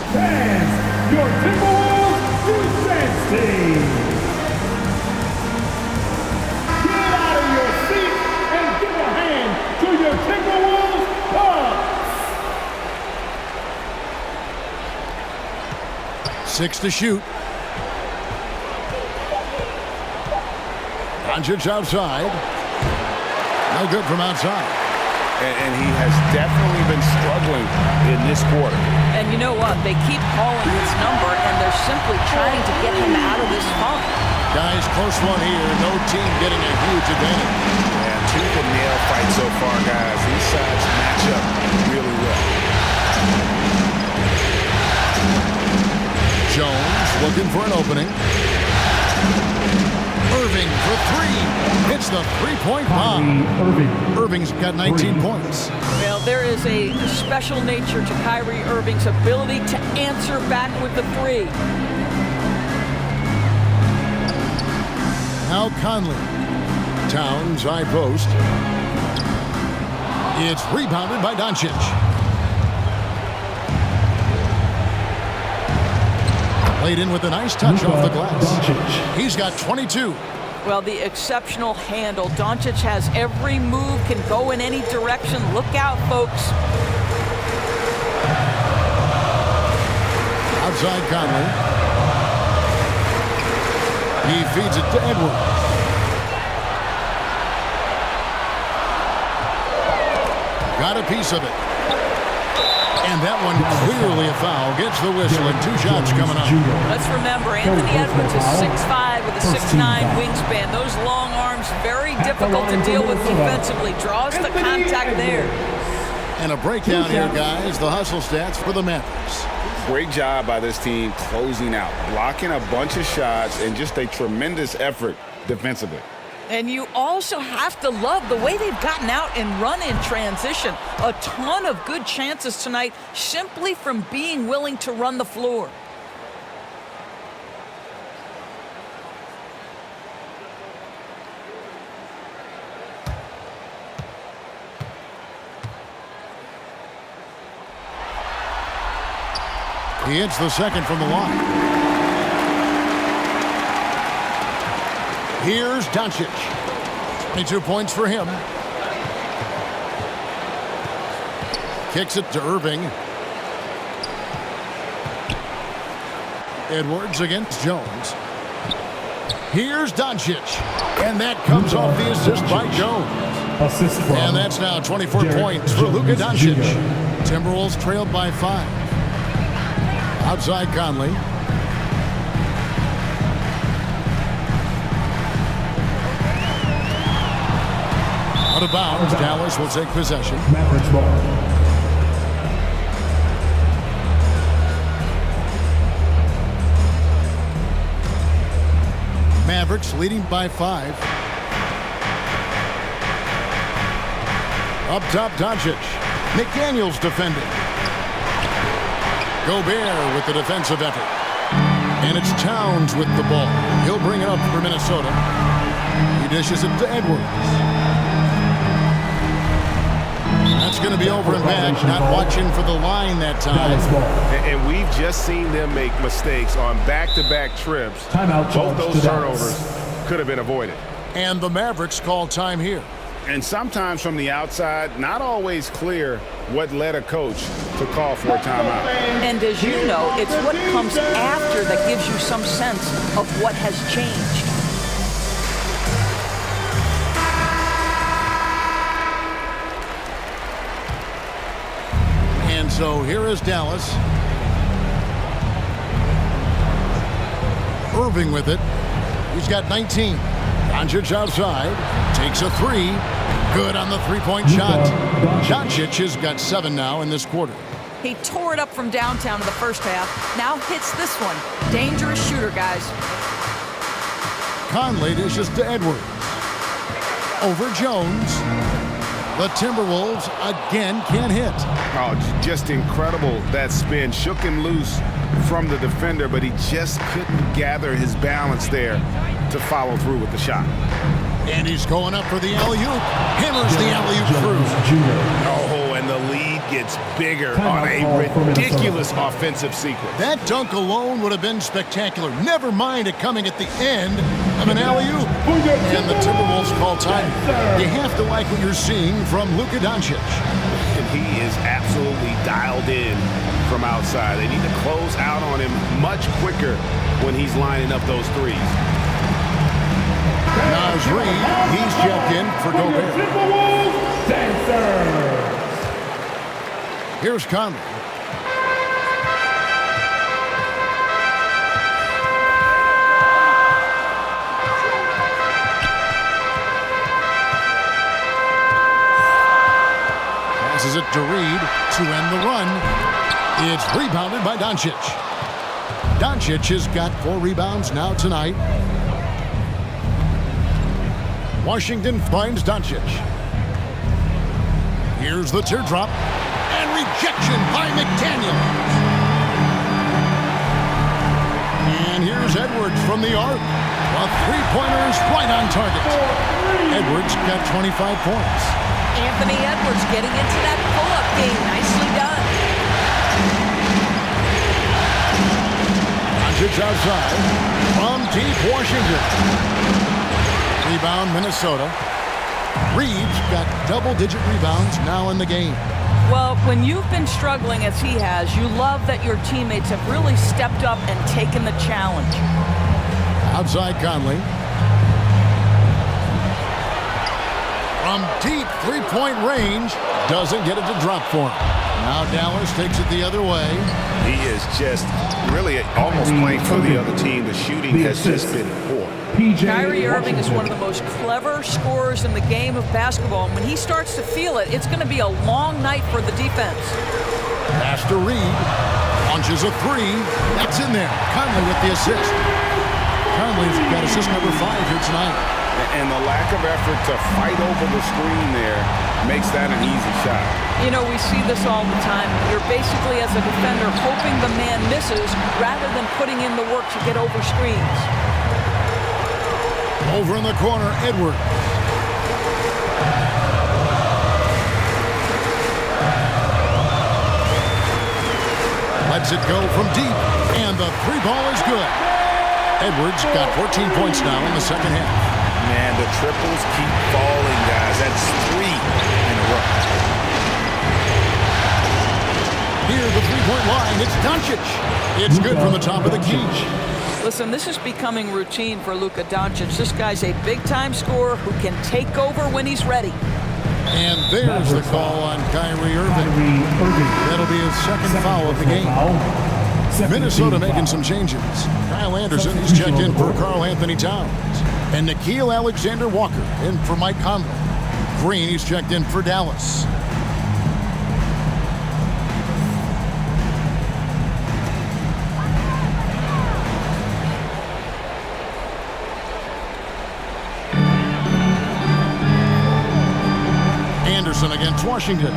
Fans, your Timberwolves defense team. Get out of your seat and give a hand to your Timberwolves Bucks. 6 to shoot. Doncic outside. No good from outside. And he has definitely been struggling in this quarter. And you know what? They keep calling his number, and they're simply trying to get him out of this funk. Guys, close one here. No team getting a huge advantage. Yeah, tooth and nail fight so far, guys. These sides match up really well. Jones looking for an opening. Irving for 3. Hits the three-point bomb. Irving's got 19 points. Well, there is a special nature to Kyrie Irving's ability to answer back with the 3. Now Conley. Towns high post. It's rebounded by Doncic. Laid in with a nice touch off the glass. He's got 22. Well, the exceptional handle. Doncic has every move, can go in any direction. Look out, folks. Outside Conley. He feeds it to Edwards. Got a piece of it. And that one clearly a foul. Gets the whistle and 2 shots coming up. Let's remember, Anthony Edwards is 6'5" with a 6'9" wingspan. Those long arms, very difficult to deal with defensively. Draws the contact there. And a breakdown here, guys. The hustle stats for the Mavericks. Great job by this team closing out, blocking a bunch of shots, and just a tremendous effort defensively. And you also have to love the way they've gotten out and run in transition. A ton of good chances tonight simply from being willing to run the floor. He hits the second from the line. Here's Doncic. 22 points for him. Kicks it to Irving. Edwards against Jones. Here's Doncic. And that comes off the assist by Jones. Assist from And that's now 24 Derek points for Luka Jones Doncic. Jr. Timberwolves trailed by 5. Outside Conley. Out of bounds, Dallas will take possession. Mavericks ball. Mavericks leading by 5. Up top, Doncic. McDaniels defending. Gobert with the defensive effort. And it's Towns with the ball. He'll bring it up for Minnesota. He dishes it to Edwards. That's going to be over and back. Not watching for the line that time. And we've just seen them make mistakes on back-to-back trips. Timeout. Both those turnovers could have been avoided. And the Mavericks call time here. And sometimes from the outside, not always clear what led a coach to call for a timeout. And as you know, it's what comes after that gives you some sense of what has changed. And so here is Dallas. Irving with it. He's got 19. Doncic outside. Takes a 3. Good on the three-point shot. Doncic has got 7 now in this quarter. He tore it up from downtown in the first half. Now hits this one. Dangerous shooter, guys. Conley dishes to Edwards. Over Jones. The Timberwolves again can't hit. Oh, just incredible. That spin shook him loose from the defender, but he just couldn't gather his balance there to follow through with the shot. And he's going up for the alley-oop. Hammers the alley-oop through. Oh, and the lead gets bigger on a ridiculous offensive sequence. That dunk alone would have been spectacular. Never mind it coming at the end of an alley-oop. And the Timberwolves call time. You have to like what you're seeing from Luka Doncic. And he is absolutely dialed in from outside. They need to close out on him much quicker when he's lining up those threes. Naz Reid, he's checked in for Gobert. Here's Conley. Passes it to Reid to end the run. It's rebounded by Doncic. Doncic has got 4 rebounds now tonight. Washington finds Doncic. Here's the teardrop. And rejection by McDaniels. And here's Edwards from the arc. A three-pointer is right on target. Edwards got 25 points. Anthony Edwards getting into that pull-up game. Nicely done. Doncic outside. From deep Washington. Rebound, Minnesota. Reed's got double-digit rebounds now in the game. Well, when you've been struggling as he has, you love that your teammates have really stepped up and taken the challenge. Outside Conley. From deep three-point range, doesn't get it to drop for him. Now Dallas takes it the other way. He is just really almost playing for the other team. The shooting has just been poor. Kyrie Irving is one of the most clever scorers in the game of basketball. And when he starts to feel it, it's going to be a long night for the defense. Pass to Reid. Launches a 3. That's in there. Conley with the assist. Conley's got assist number 5 here tonight. And the lack of effort to fight over the screen there makes that an easy shot. You know, we see this all the time. You're basically, as a defender, hoping the man misses rather than putting in the work to get over screens. Over in the corner, Edwards. Lets it go from deep, and the 3 ball is good. Edwards got 14 points now in the second half. Man, the triples keep falling, guys. That's 3 in a row. Near the three-point line, it's Doncic. It's good from the top of the key. Listen, this is becoming routine for Luka Doncic. This guy's a big-time scorer who can take over when he's ready. And there's the call on Kyrie Irving. That'll be his second foul of the game. Minnesota making some changes. Kyle Anderson is checked in for Karl Anthony Towns. And Nickeil Alexander-Walker in for Mike Conley. Green, he's checked in for Dallas. Anderson against Washington.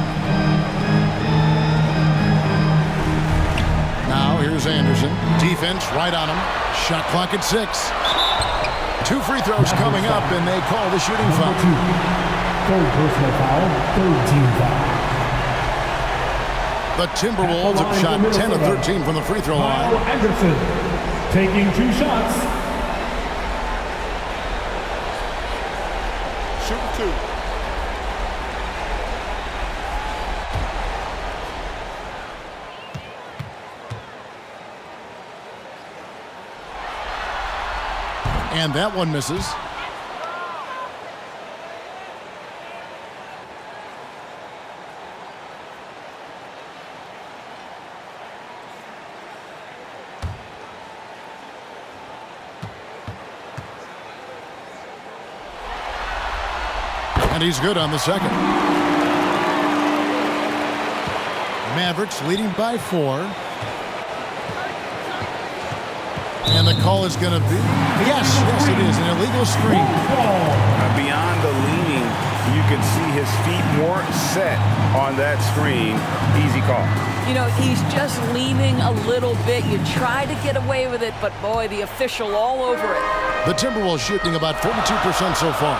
Now here's Anderson. Defense right on him. Shot clock at 6. 2 free throws coming up, and they call the shooting foul. Third personal foul, third team foul. The Timberwolves have shot 10 of 13 from the free throw line. Kyle Anderson taking 2 shots. Shoot 2. And that one misses. And he's good on the second. Mavericks leading by 4. And the call is going to be, yes, it is, an illegal screen. Beyond the leaning, you can see his feet more set on that screen. Easy call. You know, he's just leaning a little bit. You try to get away with it, but boy, the official all over it. The Timberwolves shooting about 42% so far.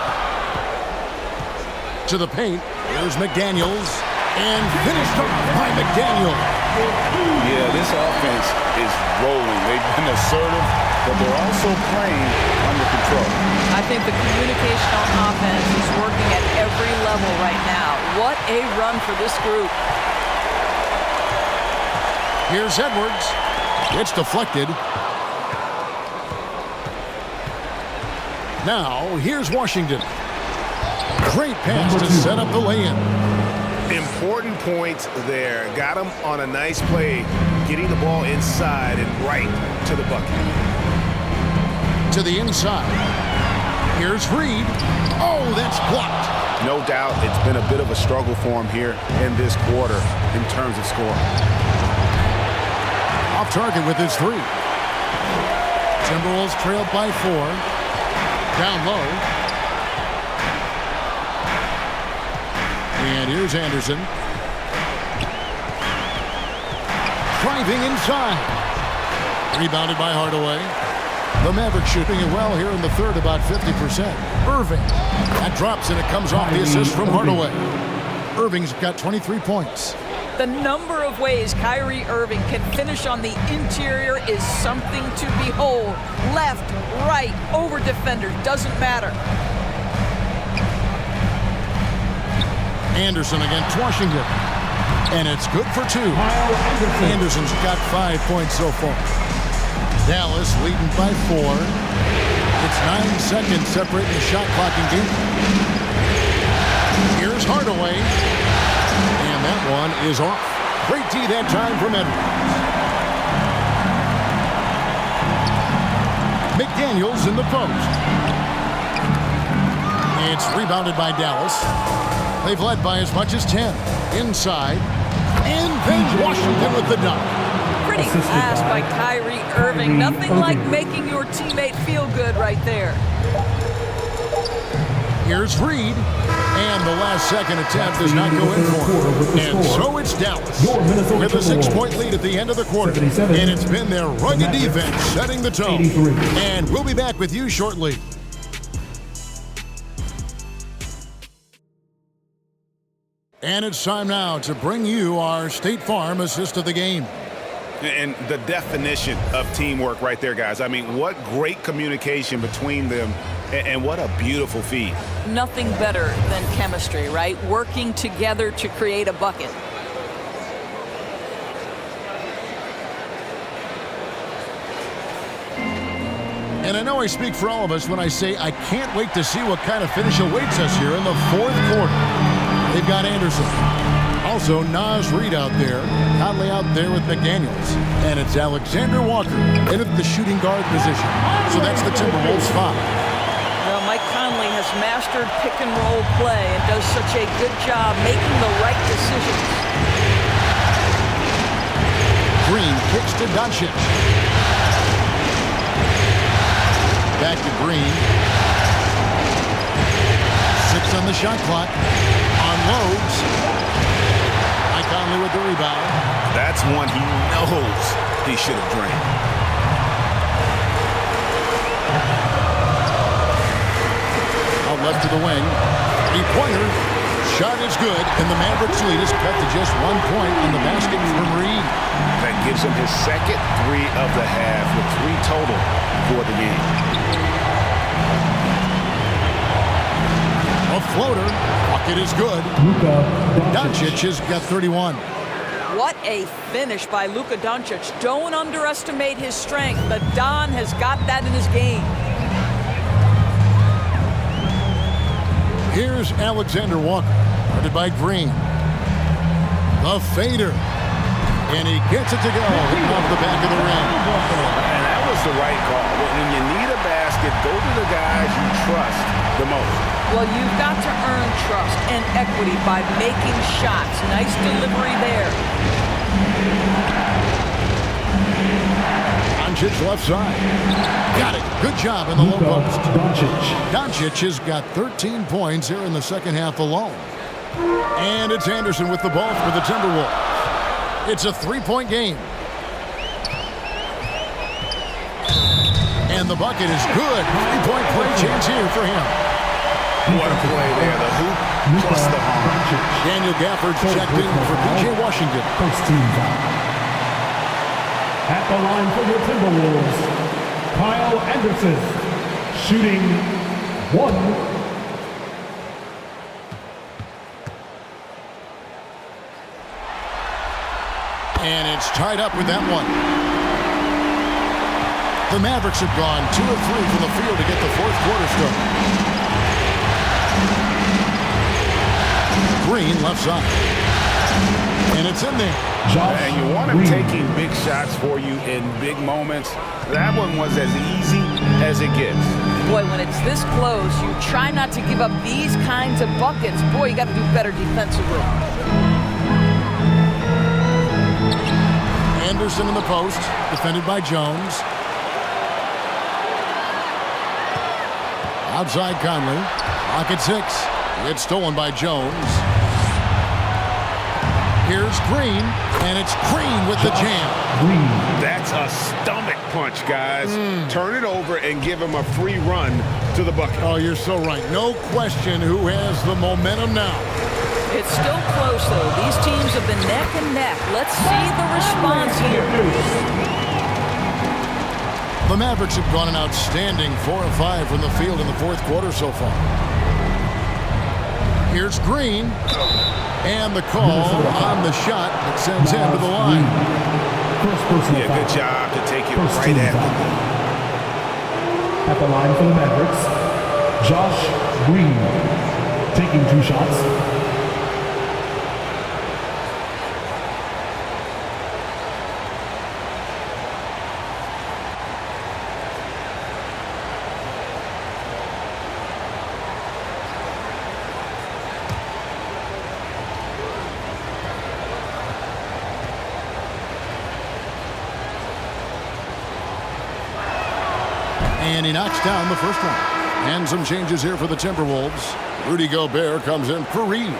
To the paint, there's McDaniels, and finished off by McDaniel. Yeah, this offense is rolling. They've been assertive, but they're also playing under control. I think the communication on offense is working at every level right now. What a run for this group. Here's Edwards. It's deflected. Now, here's Washington. Great pass to set up the lay-in. Important points there. Got him on a nice play, getting the ball inside and right to the bucket. To the inside. Here's Reed. Oh, that's blocked. No doubt it's been a bit of a struggle for him here in this quarter in terms of scoring. Off target with his 3. Timberwolves trailed by 4. Down low. And here's Anderson. Driving inside. Rebounded by Hardaway. The Mavericks shooting it well here in the third, about 50%. Irving. That drops, and it comes off the assist from Hardaway. Irving's got 23 points. The number of ways Kyrie Irving can finish on the interior is something to behold. Left, right, over defenders, doesn't matter. Anderson against Washington. And it's good for 2. Anderson's got 5 points so far. Dallas leading by 4. It's 9 seconds separating the shot clock and game. Here's Hardaway. And that one is off. Great D that time from Edwards. McDaniels in the post. It's rebounded by Dallas. They've led by as much as 10. Inside. And then Washington with the dunk. Pretty fast by Kyrie Irving. Nothing like making your teammate feel good right there. Here's Reed. And the last second attempt does not go in for him. And so it's Dallas with a 6-point lead at the end of the quarter. And it's been their rugged defense setting the tone. And we'll be back with you shortly. And it's time now to bring you our State Farm assist of the game. And the definition of teamwork right there, guys. I mean, what great communication between them, and what a beautiful feed. Nothing better than chemistry, right? Working together to create a bucket. And I know I speak for all of us when I say I can't wait to see what kind of finish awaits us here in the fourth quarter. They've got Anderson. Also, Nas Reed out there. Conley out there with McDaniels. And it's Alexander Walker in at the shooting guard position. So that's the Timberwolves 5. Well, Mike Conley has mastered pick-and-roll play and does such a good job making the right decisions. Green kicks to Doncic. Back to Green. 6 on the shot clock. Unloads. Mike Conley with the rebound. That's one he knows he should have drained. Out left to the wing. 3-pointer. Shot is good, and the Mavericks lead is cut to just 1 point on the basket from Reed. That gives him his second 3 of the half with 3 total for the game. A floater. Bucket is good. Doncic has got 31. What a finish by Luka Doncic. Don't underestimate his strength. The Don has got that in his game. Here's Alexander Walker, guarded by Green. The fader. And he gets it to go off the back of the rim. And that was the right call. When you need a basket, go to the guys you trust the most. Well, you've got to earn trust and equity by making shots. Nice delivery there. Doncic left side. Got it. Good job in the low post. Doncic has got 13 points here in the second half alone. And it's Anderson with the ball for the Timberwolves. It's a 3-point game. And the bucket is good. 3-point play chance here for him. What a play there. The hoop plus the harm. Daniel Gafford checked in for PJ Washington. First team foul. At the line for the Timberwolves, Kyle Anderson, shooting 1. And it's tied up with that one. The Mavericks have gone 2 of 3 from the field to get the fourth quarter started. Green left side. And it's in there. And you want him taking big shots for you in big moments. That one was as easy as it gets. Boy, when it's this close, you try not to give up these kinds of buckets. Boy, you got to do better defensively. Anderson in the post, defended by Jones. Outside Conley. Pocket 6. It's stolen by Jones. Here's Green, and it's Green with the jam. That's a stomach punch, guys. Turn it over and give him a free run to the bucket. Oh, you're so right. No question who has the momentum now. It's still close, though. These teams have been neck and neck. Let's see the response here. The Mavericks have gone an outstanding 4 of 5 from the field in the fourth quarter so far. Here's Green. And the call on the shot that sends him to the line. Yeah, good job to take it right after. At the line for the Mavericks, Josh Green, taking 2 shots. And he knocks down the first one. And some changes here for the Timberwolves. Rudy Gobert comes in for Reed.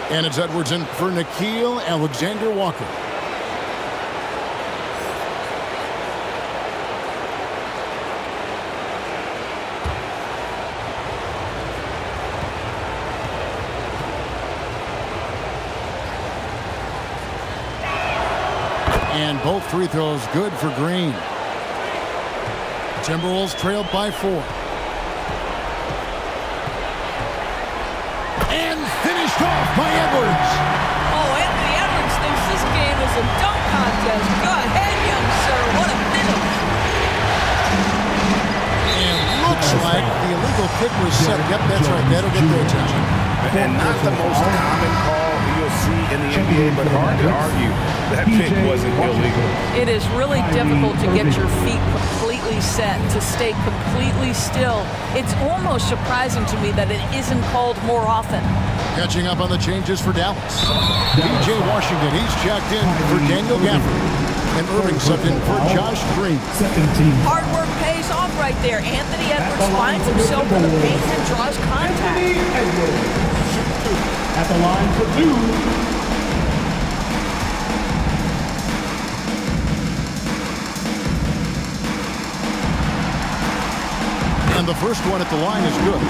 And it's Edwards in for Nickeil Alexander-Walker. And both free throws good for Green. Timberwolves trailed by 4. And finished off by Edwards. Oh, Anthony Edwards thinks this game is a dunk contest. Go ahead, young sir. What a finish. looks like the illegal kick was set. Yep, that's right. That'll get their attention. And not the most common call you'll see in the NBA, but hard to argue that pick wasn't illegal. It is really difficult to get your feet completely set, to stay completely still. It's almost surprising to me that it isn't called more often. Catching up on the changes for Dallas. DJ Washington, he's checked in for Daniel Gafford. And Irving subbed in for Josh Green. Hard work pays off right there. Anthony Edwards finds himself in the paint and draws contact. At the line for two. And the first one at the line is good.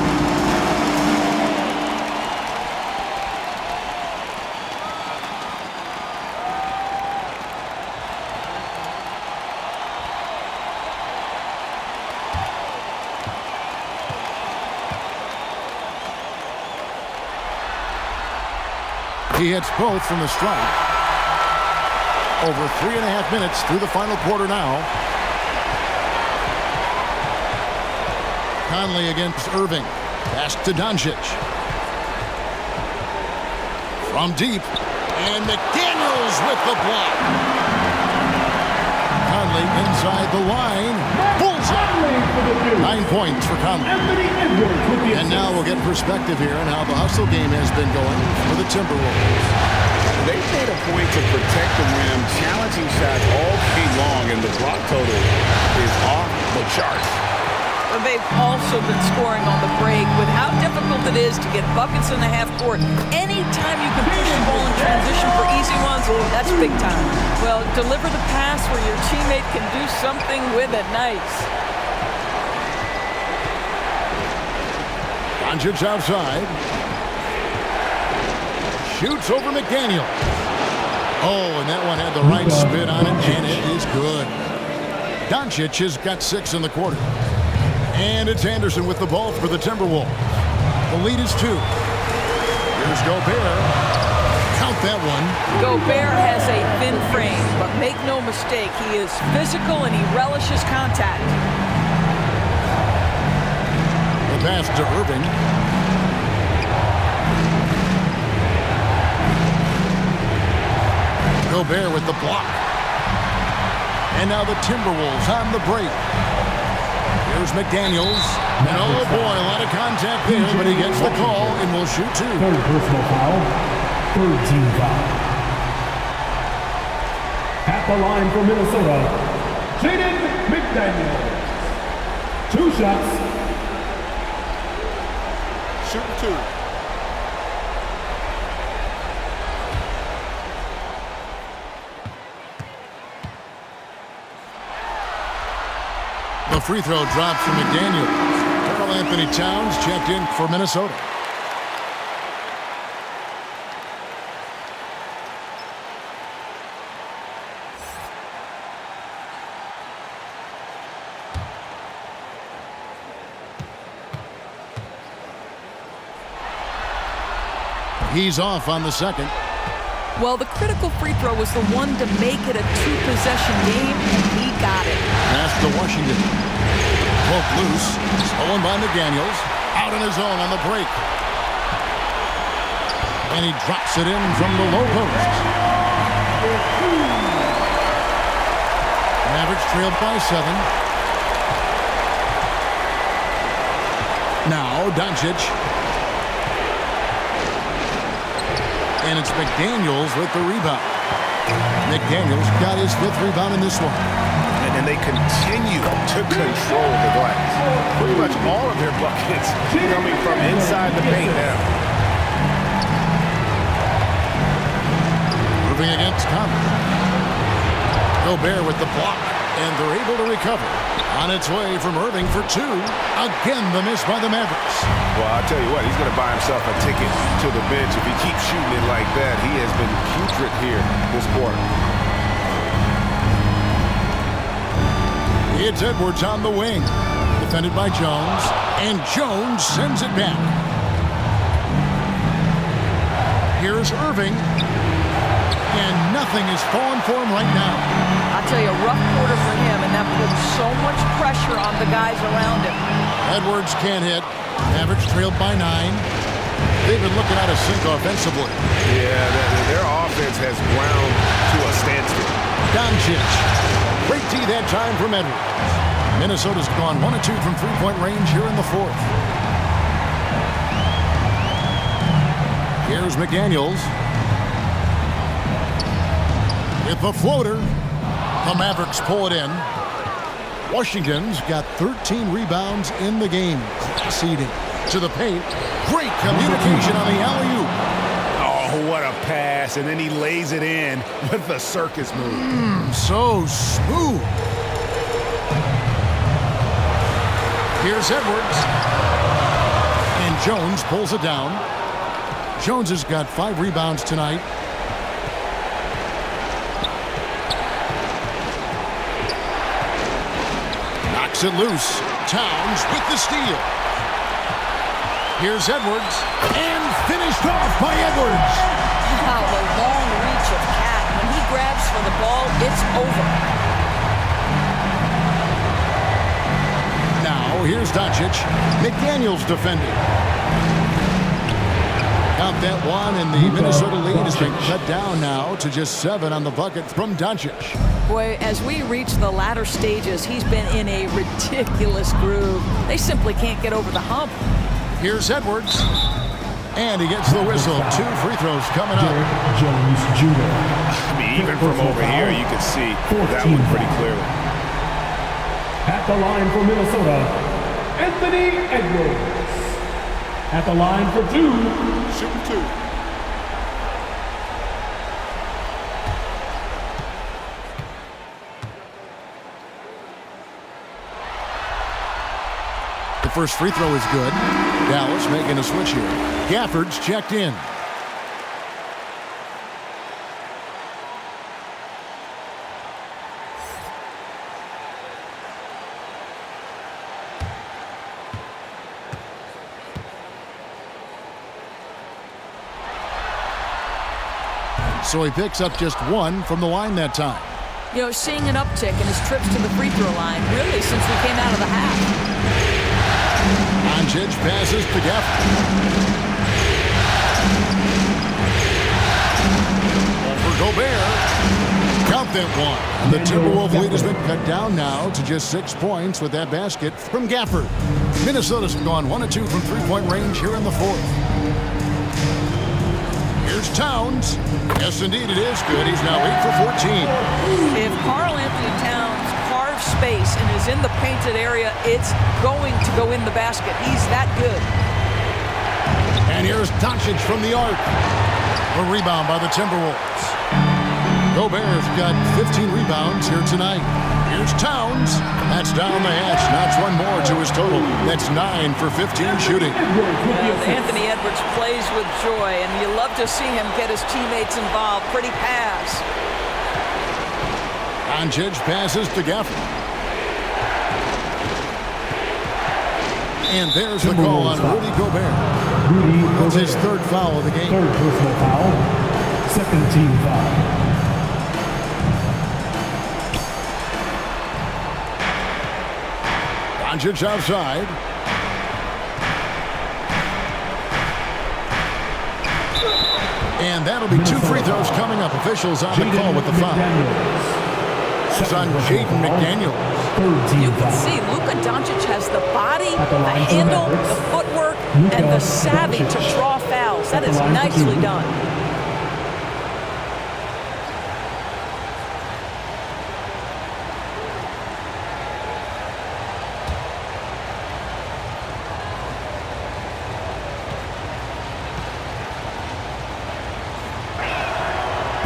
He hits both from the stripe. Over 3.5 minutes through the final quarter now. Conley against Irving. Pass to Doncic. From deep. And McDaniels with the block. Conley inside the line. Bullseye. 9 points for Conley. And now we'll get perspective here on how the hustle game has been going for the Timberwolves. They made a point to protect the rim, challenging shots all game long, and the block total is off the charts. But they've also been scoring on the break. With how difficult it is to get buckets in the half court, anytime you can push the ball in transition for easy ones, that's big time. Well, deliver the pass where your teammate can do something with it. Nice. Doncic outside. Shoots over McDaniel. Oh, and that one had the right spin on it, and it is good. Doncic has got 6 in the quarter. And it's Anderson with the ball for the Timberwolves. The lead is 2. Here's Gobert. Count that one. Gobert has a thin frame, but make no mistake, he is physical and he relishes contact. The pass to Irving. Gobert with the block. And now the Timberwolves on the break. Here's McDaniels. And oh boy, a lot of contact there, but he gets the call and will shoot 2. Third personal foul. Third team foul. At the line for Minnesota, Jaden McDaniels. 2 shots. Shoot 2. The free throw drops from McDaniels. Karl Anthony Towns checked in for Minnesota. He's off on the second. Well, the critical free throw was the one to make it a 2-possession game, and he got it. Pass to Washington. Poke loose. Stolen by McDaniels. Out on his own on the break. And he drops it in from the low post. Mavericks trailed by 7. Now Doncic. And it's McDaniels with the rebound. McDaniels got his 5th rebound in this one. And they continue to control the glass. Pretty much all of their buckets coming from inside the paint now. Moving against Conley. Gobert with the block. And they're able to recover. On its way from Irving for 2. Again, the miss by the Mavericks. Well, I'll tell you what, he's going to buy himself a ticket to the bench. If he keeps shooting it like that, he has been putrid here this quarter. It's Edwards on the wing. Defended by Jones. And Jones sends it back. Here's Irving. And nothing is falling for him right now. I'll tell you, a rough quarter for him, and that puts so much pressure on the guys around him. Edwards can't hit. Mavericks trailed by 9. They've been looking out of sync offensively. Yeah, their offense has ground to a standstill. Doncic. Great D that time from Edwards. Minnesota's gone 1 of 2 from three-point range here in the fourth. Here's McDaniels. With the floater, the Mavericks pull it in. Washington's got 13 rebounds in the game. Conceding to the paint. Great communication on the alley-oop. Oh, what a pass. And then he lays it in with the circus move. So smooth. Here's Edwards. And Jones pulls it down. Jones has got 5 rebounds tonight. Knocks it loose. Towns with the steal. Here's Edwards. And finished off by Edwards. Wow, the long reach of Cat. When he grabs for the ball, it's over. Now, here's Doncic. McDaniels defending. Count that one, and the Minnesota lead has been cut down now to just 7 on the bucket from Doncic. Boy, as we reach the latter stages, he's been in a ridiculous groove. They simply can't get over the hump. Here's Edwards. And he gets the whistle. 2 free throws coming up. Jones Jr. I mean, even from over here, you can see that one pretty clearly. At the line for Minnesota, Anthony Edwards. At the line for 2. Shooting 2. The first free throw is good. Dallas making a switch here. Gafford's checked in. So he picks up just 1 from the line that time. You know, seeing an uptick in his trips to the free throw line, really, since we came out of the half. Doncic passes to Gafford. For Gobert. Count that one. And the Timberwolves lead has been cut down now to just 6 points with that basket from Gafford. Minnesota's gone 1 of 2 from three-point range here in the fourth. Here's Towns. Yes, indeed, it is good. He's now 8 for 14. If Karl Anthony Towns carves space and is in the painted area, it's going to go in the basket. He's that good. And here's Doncic from the arc. A rebound by the Timberwolves. Gobert's got 15 rebounds here tonight. Here's Towns. That's down the hatch. Knocks 1 more to his total. That's 9 for 15 shooting. Anthony Edwards plays with joy, and you love to see him get his teammates involved. Pretty pass. Doncic passes to Gafford. And there's the call on Rudy Gobert. That's his 3rd foul of the game. 3rd personal foul. 2nd team foul. Doncic outside. And that'll be 2 free throws coming up. Officials on the call with the foul. It's on Jaden McDaniels. You can see Luka Doncic has the body, the handle, the footwork, and the savvy to draw fouls. That is nicely done.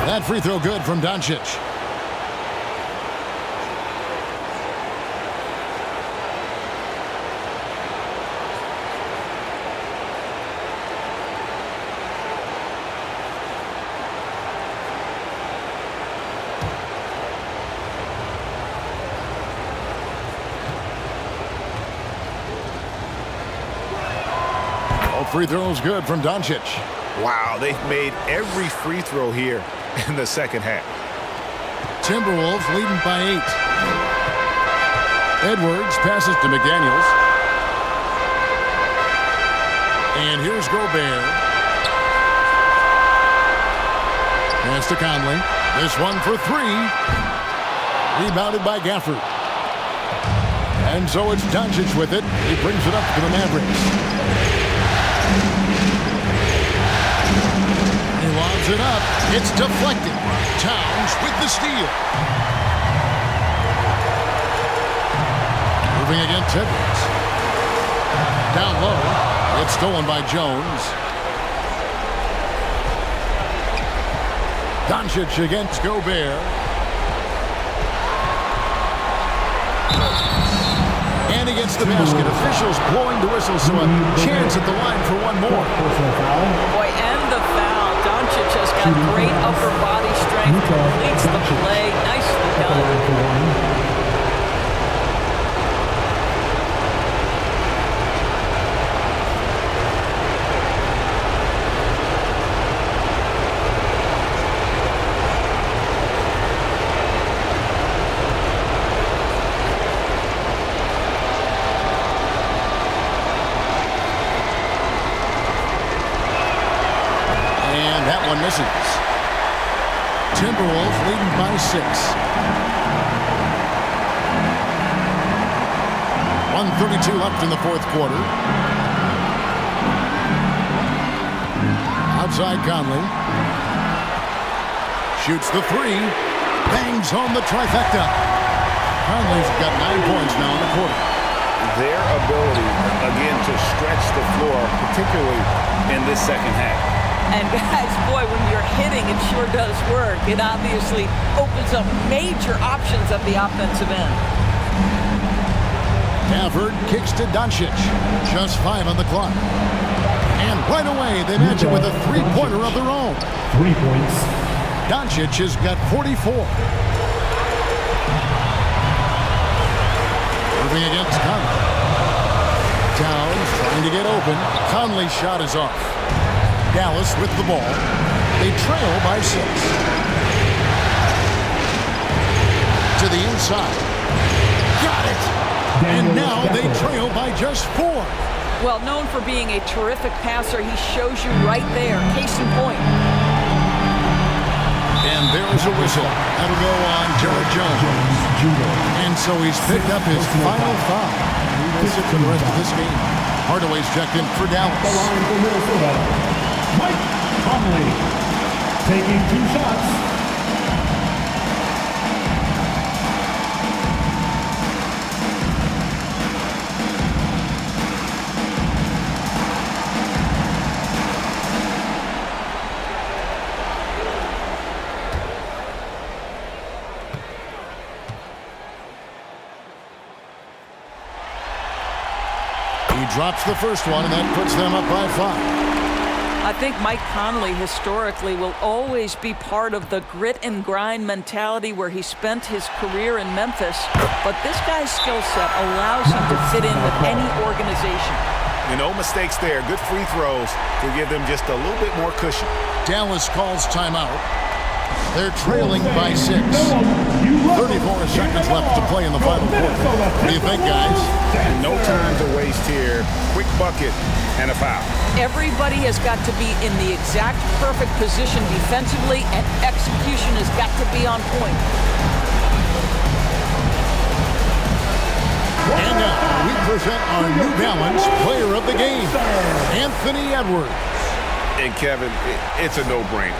That free throw good from Doncic. All free throws good from Doncic. Wow, they've made every free throw here in the second half. Timberwolves leading by 8. Edwards passes to McDaniels. And here's Gobert. Pass to Conley. This one for 3. Rebounded by Gafford. And so it's Doncic with it. He brings it up to the Mavericks. He lobs it up. It's deflected. Towns with the steal. Moving against Edwards. Down low. It's stolen by Jones. Doncic against Gobert. And he gets the basket. Officials blowing the whistle, so a chance at the line for one more. Boy, and the foul. Doncic has got great upper body strength. Completes the play. Nicely done. Misses. Timberwolves leading by 6. 1:32 left in the fourth quarter. Outside Conley. Shoots the 3. Bangs home the trifecta. Conley's got 9 points now in the quarter. Their ability, again, to stretch the floor, particularly in this second half. And guys, boy, when you're hitting, it sure does work. It obviously opens up major options at the offensive end. Gafford kicks to Doncic. Just 5 on the clock. And right away, they match it with a 3-pointer of their own. 3 points. Doncic has got 44. Moving against Conley. Towns trying to get open. Conley's shot is off. Dallas with the ball. They trail by 6. To the inside. Got it! And now they trail by just 4. Well, known for being a terrific passer, he shows you right there. Case in point. And there is a whistle. That'll go on Jared Jones. And so he's picked up his final foul. He will sit for the rest of this game. Hardaway's checked in for Dallas. The line for Minnesota. Mike Conley taking 2 shots. He drops the first one, and that puts them up by 5. I think Mike Conley historically will always be part of the grit and grind mentality where he spent his career in Memphis, but this guy's skill set allows him to fit in with any organization. No mistakes there. Good free throws to give them just a little bit more cushion. Dallas calls timeout. They're trailing by 6. 34 seconds left to play in the final quarter. What do you think, guys? No time to waste here. Quick bucket and a foul. Everybody has got to be in the exact perfect position defensively, and execution has got to be on point. And now we present our New Balance Player of the Game, Anthony Edwards. And Kevin, it's a no-brainer.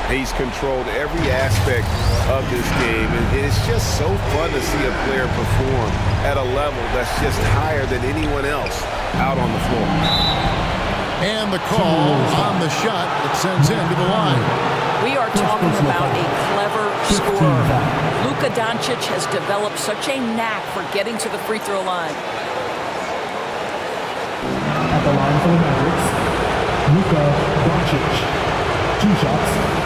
He's controlled every aspect of this game, and it's just so fun to see a player perform at a level that's just higher than anyone else out on the floor. And the call on the shot that sends him to the line. We are talking about a clever scorer. Luka Doncic has developed such a knack for getting to the free throw line. At the line for the Mavericks, Luka Doncic. 2 shots.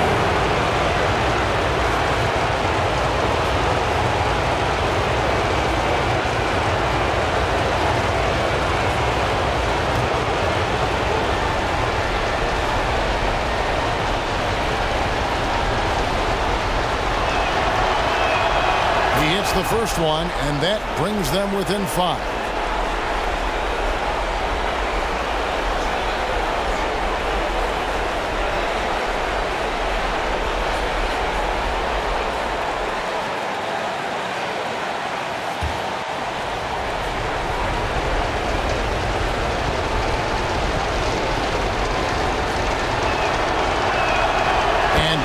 the first one, and that brings them within 5.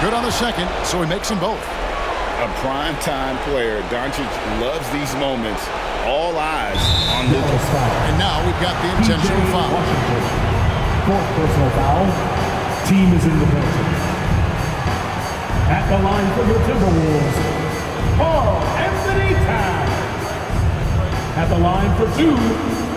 Good on the second, so he makes them both. A prime-time player. Doncic loves these moments. All eyes on Luka. And now we've got the intentional foul. Washington. 4th personal foul. Team is in the penalty. At the line for your Timberwolves, Anthony Towns. At the line for 2.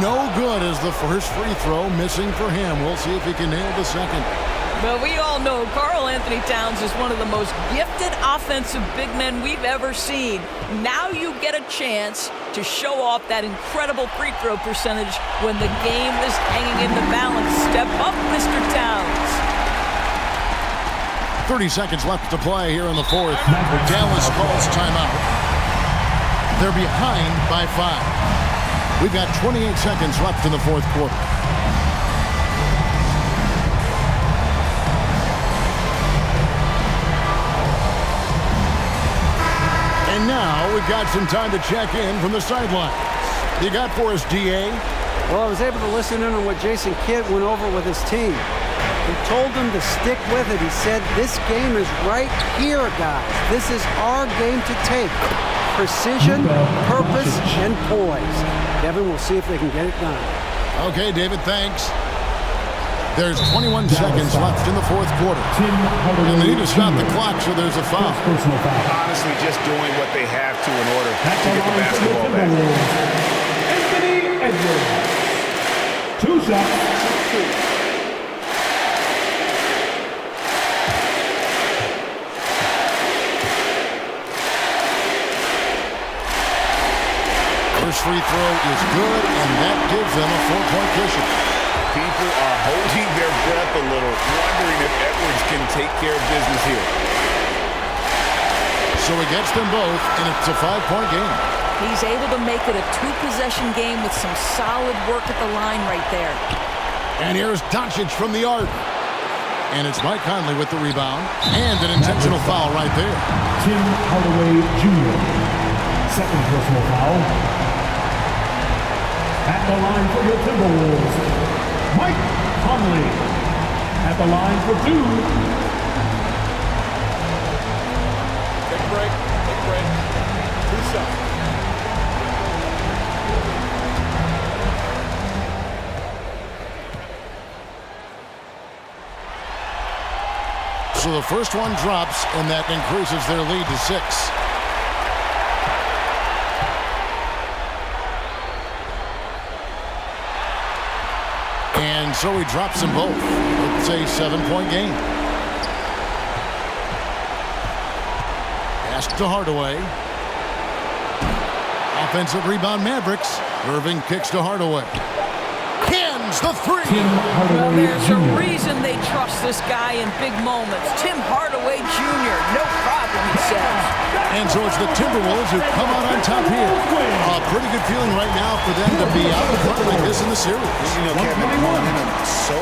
No good as the first free throw missing for him. We'll see if he can nail the second. Well, we all know Karl Anthony Towns is one of the most gifted offensive big men we've ever seen. Now you get a chance to show off that incredible free throw percentage when the game is hanging in the balance. Step up, Mr. Towns. 30 seconds left to play here in the fourth. Dallas calls timeout. They're behind by 5. We've got 28 seconds left in the fourth quarter. And now we've got some time to check in from the sidelines. You got for us, DA? Well, I was able to listen in on what Jason Kidd went over with his team. He told them to stick with it. He said, this game is right here, guys. This is our game to take. Precision, purpose, and poise. Kevin, we'll see if they can get it done. Okay, David, thanks. There's 21 seconds left in the fourth quarter. And they need to stop the clock, so there's a foul. Honestly, just doing what they have to in order to get the basketball back. Anthony Edwards. 2 shots. First free throw is good, and that gives them a 4-point cushion. People are holding their breath a little, wondering if Edwards can take care of business here. So he gets them both, and it's a 5-point game. He's able to make it a 2-possession game with some solid work at the line right there. And here's Doncic from the arc. And it's Mike Conley with the rebound, and an intentional foul right there. Tim Hardaway Jr. 2nd personal foul. At the line for your Timberwolves, Mike Conley. At the line for 2. Take a break. 2 shots. So the first one drops, and that increases their lead to 6. And so he drops them both. It's a 7-point game. Pass to Hardaway. Offensive rebound, Mavericks. Irving kicks to Hardaway. Hands the 3. Well, there's a reason they trust this guy in big moments. Tim Hardaway Jr., no problem, he says. And so it's the Timberwolves who come out on top here. A pretty good feeling right now for them to be out in front like this in the series. You know, Kevin, momentum so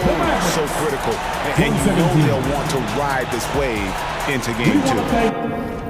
critical. And you know they'll want to ride this wave into game 2.